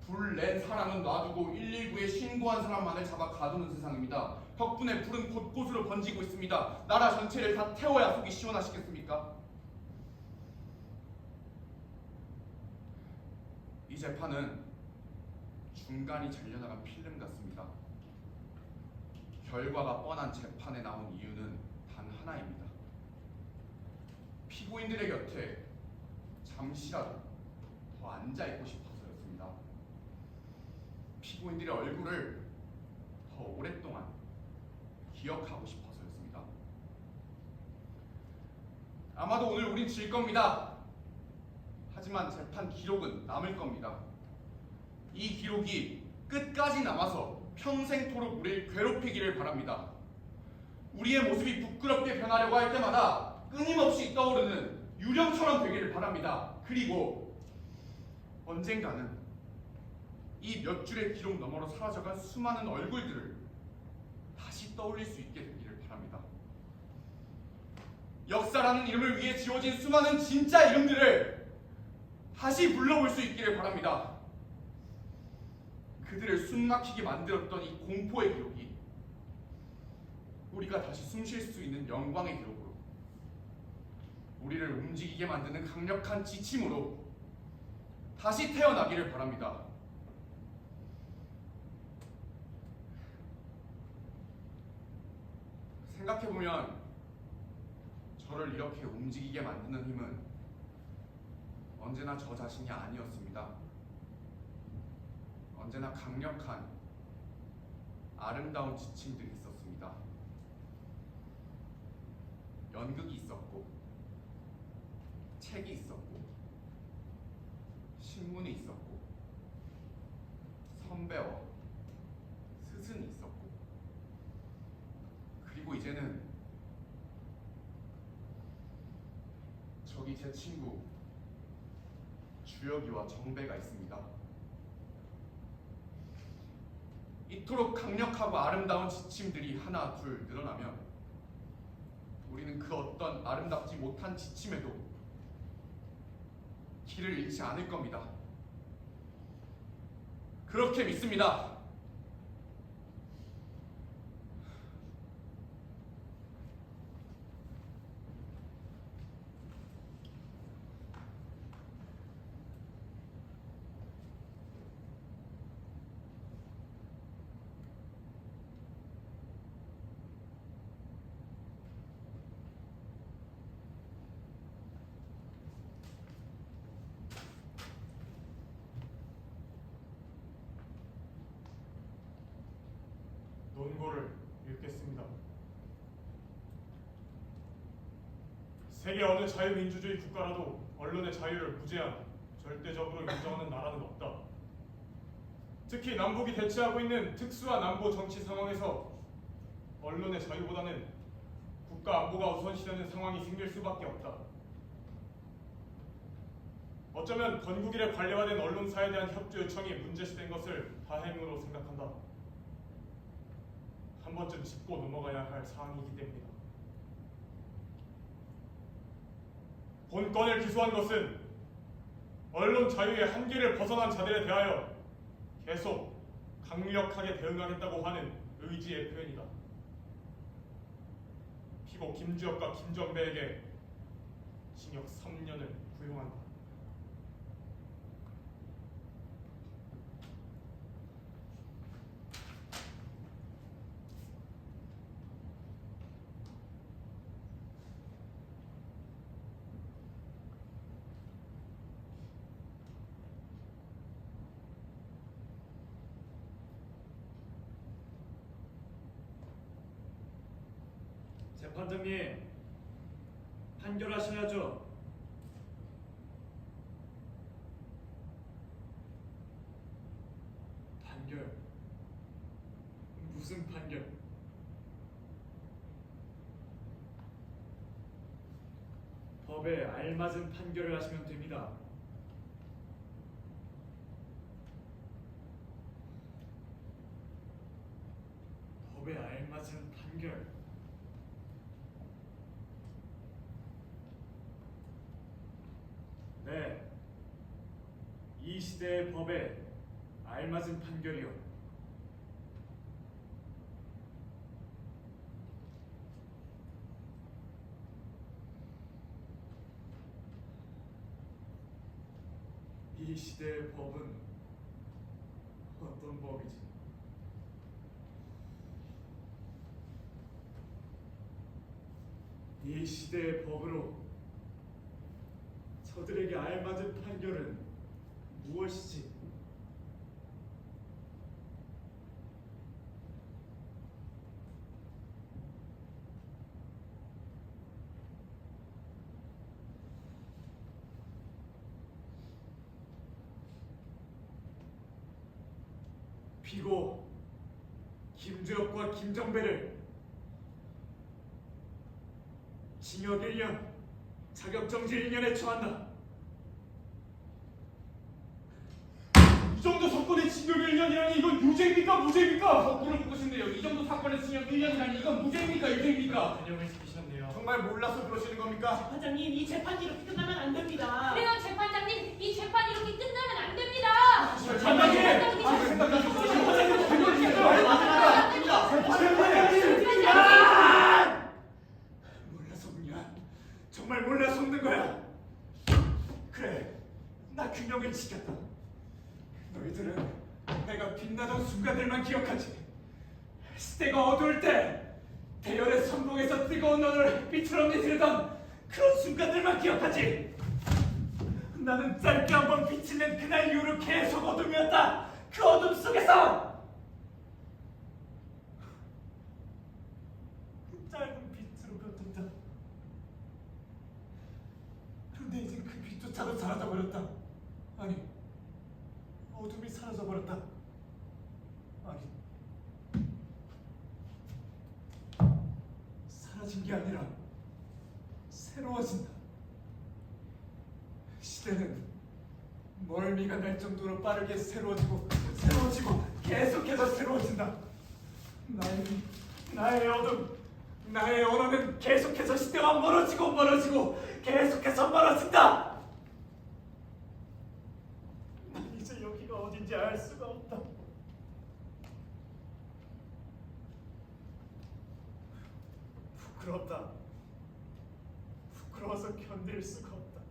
불 낸 사람은 놔두고 119에 신고한 사람만을 잡아 가두는 세상입니다. 덕분에 불은 곳곳으로 번지고 있습니다. 나라 전체를 다 태워야 속이 시원하시겠습니까? 이 재판은 중간이 잘려나간 필름 같습니다. 결과가 뻔한 재판에 나온 이유는 단 하나입니다. 피고인들의 곁에 잠시라도 더 앉아있고 싶어서였습니다. 피고인들의 얼굴을 더 오랫동안 기억하고 싶어서였습니다. 아마도 오늘 우린 질 겁니다. 하지만 재판 기록은 남을 겁니다. 이 기록이 끝까지 남아서 평생토록 우리를 괴롭히기를 바랍니다. 우리의 모습이 부끄럽게 변하려고 할 때마다 끊임없이 떠오르는 유령처럼 되기를 바랍니다. 그리고 언젠가는 이 몇 줄의 기록 너머로 사라져간 수많은 얼굴들을 다시 떠올릴 수 있게 되기를 바랍니다. 역사라는 이름을 위해 지워진 수많은 진짜 이름들을 다시 불러볼 수 있기를 바랍니다. 그들을 숨막히게 만들었던 이 공포의 기록이 우리가 다시 숨 쉴 수 있는 영광의 기록으로, 우리를 움직이게 만드는 강력한 지침으로 다시 태어나기를 바랍니다. 생각해보면 저를 이렇게 움직이게 만드는 힘은 언제나 저 자신이 아니었습니다. 언제나 강력한 아름다운 지침들이 있었습니다. 연극이 있었고, 책이 있었고, 신문이 있었고, 선배와 스승이 있었고, 그리고 이제는 저기 제 친구 주혁이와 정배가 있습니다. 이토록 강력하고 아름다운 지침들이 하나 둘 늘어나면 우리는 그 어떤 아름답지 못한 지침에도 길을 잃지 않을 겁니다. 그렇게 믿습니다. 논고를 읽겠습니다. 세계 어느 자유민주주의 국가라도 언론의 자유를 무제한, 절대적으로 인정하는 나라는 없다. 특히 남북이 대치하고 있는 특수한 안보 정치 상황에서 언론의 자유보다는 국가 안보가 우선시되는 상황이 생길 수밖에 없다. 어쩌면 건국 이래 관례화된 언론사에 대한 협조 요청이 문제시된 것을 다행으로 생각한다. 한 번쯤 짚고 넘어가야 할 사항이기 때문이다. 본건을 기소한 것은 언론 자유의 한계를 벗어난 자들에 대하여 계속 강력하게 대응하겠다고 하는 의지의 표현이다. 피고 김주혁과 김정배에게 징역 3년을 구형한다. 재판장님, 판결하셔야죠. 판결? 무슨 판결? 법에 법에 알맞은 판결을 하시면 됩니다. 법에 알맞은 판결. 네, 이 시대의 법에 알맞은 판결이요. 이 시대의 법은 어떤 법이지? 이 시대의 법으로 저들에게 알맞은 판결은 무엇이지? 피고 김주혁과 김정배를 징역 1년, 자격정지 1년에 처한다. 이 정도 사건의 징역 1년이라니 이건 유죄입니까 무죄입니까? 거꾸로 묻고 싶네요. 이 정도 사건의 징역 1년이라니 이건 무죄입니까 유죄입니까? 변형을 시키셨네요. 정말 몰라서 그러시는 겁니까? 재판장님, 이 재판이 이렇게 끝나면 안 됩니다. 그래요, 재판장님. 이 재판 이렇게 끝나면 안 됩니다. 몰라서 묻냐? 정말 몰라서 묻는 거야. 그래, 나 균형을 지켰다. 너희들은 내가 빛나던 순간들만 기억하지. 시대가 어두울 때 대열의 선봉에서 뜨거운 너를 빛으로 지르던 그런 순간들만 기억하지. 나는 짧게 한번 빛을 낸 그날 이후로 계속 어둠이었다. 그 어둠 속에서 짧은 빛으로 걷는다. 그런데 이젠 그 빛조차도 사라져버렸다. 아니, 어둠이 사라져버렸다. 아니, 사라진 게 아니라 새로워진다. 시대는 멀미가 날 정도로 빠르게 새로워지고 계속해서 새로워진다. 나의 어둠, 나의 언어는 계속해서 시대와 멀어지고 계속해서 멀어진다. 난 이제 여기가 어딘지 알 수가 없다. 부끄럽다. 부끄러워서 견딜 수가 없다.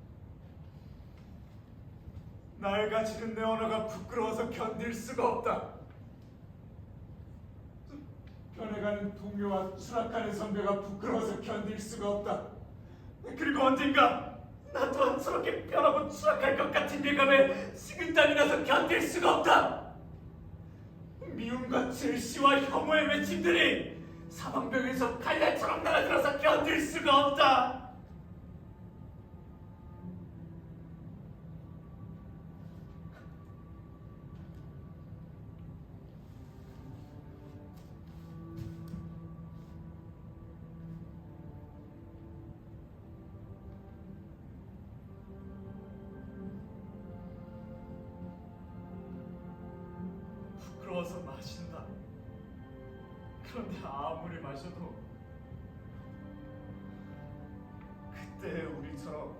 날 가지는 내 언어가 부끄러워서 견딜 수가 없다. 변해가는 동료와 추락하는 선배가 부끄러워서 견딜 수가 없다. 그리고 언젠가 나 또한 저렇게 변하고 추락할 것 같은 예감에 식은땀이 나서 견딜 수가 없다. 미움과 질시와 혐오의 외침들이 사방벽에서 칼날처럼 날아들어서 견딜 수가 없다. 부끄러워서 마신다. 그런데 아무리 마셔도 그때의 우리처럼,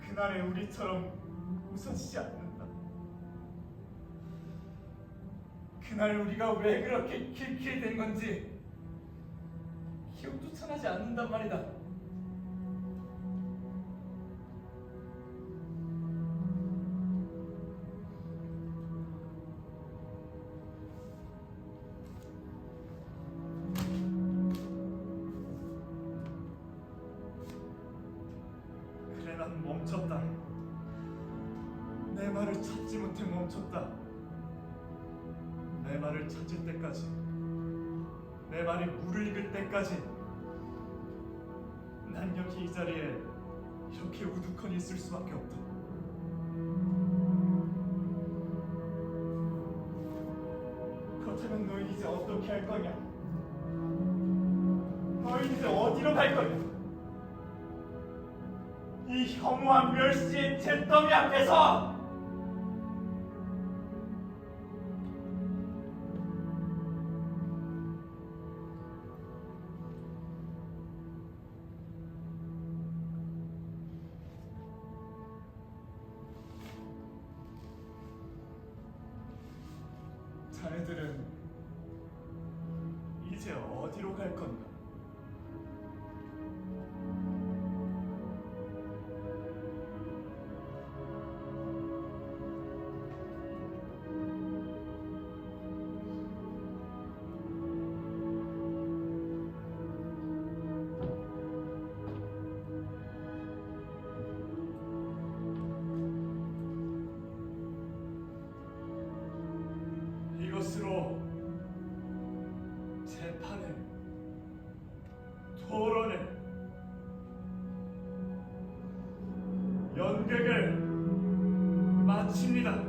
그날의 우리처럼 웃어지지 않는다. 그날 우리가 왜 그렇게 킬킬된 건지 기억조차 나지 않는단 말이다. 난 멈췄다. 내 말을 찾지 못해 멈췄다. 내 말을 찾을 때까지, 내 말이 무르익을 때까지 난 여기 이 자리에 이렇게 우두커니 있을 수밖에 없다. 그렇다면 너희 이제 어떻게 할 거냐? 너희 이제 어디로 갈 거냐? 혐오한 멸시의 잿더미 앞에서 자네들은 이제 어디로 갈 건가? 이것으로 재판을, 토론을, 연극을 마칩니다.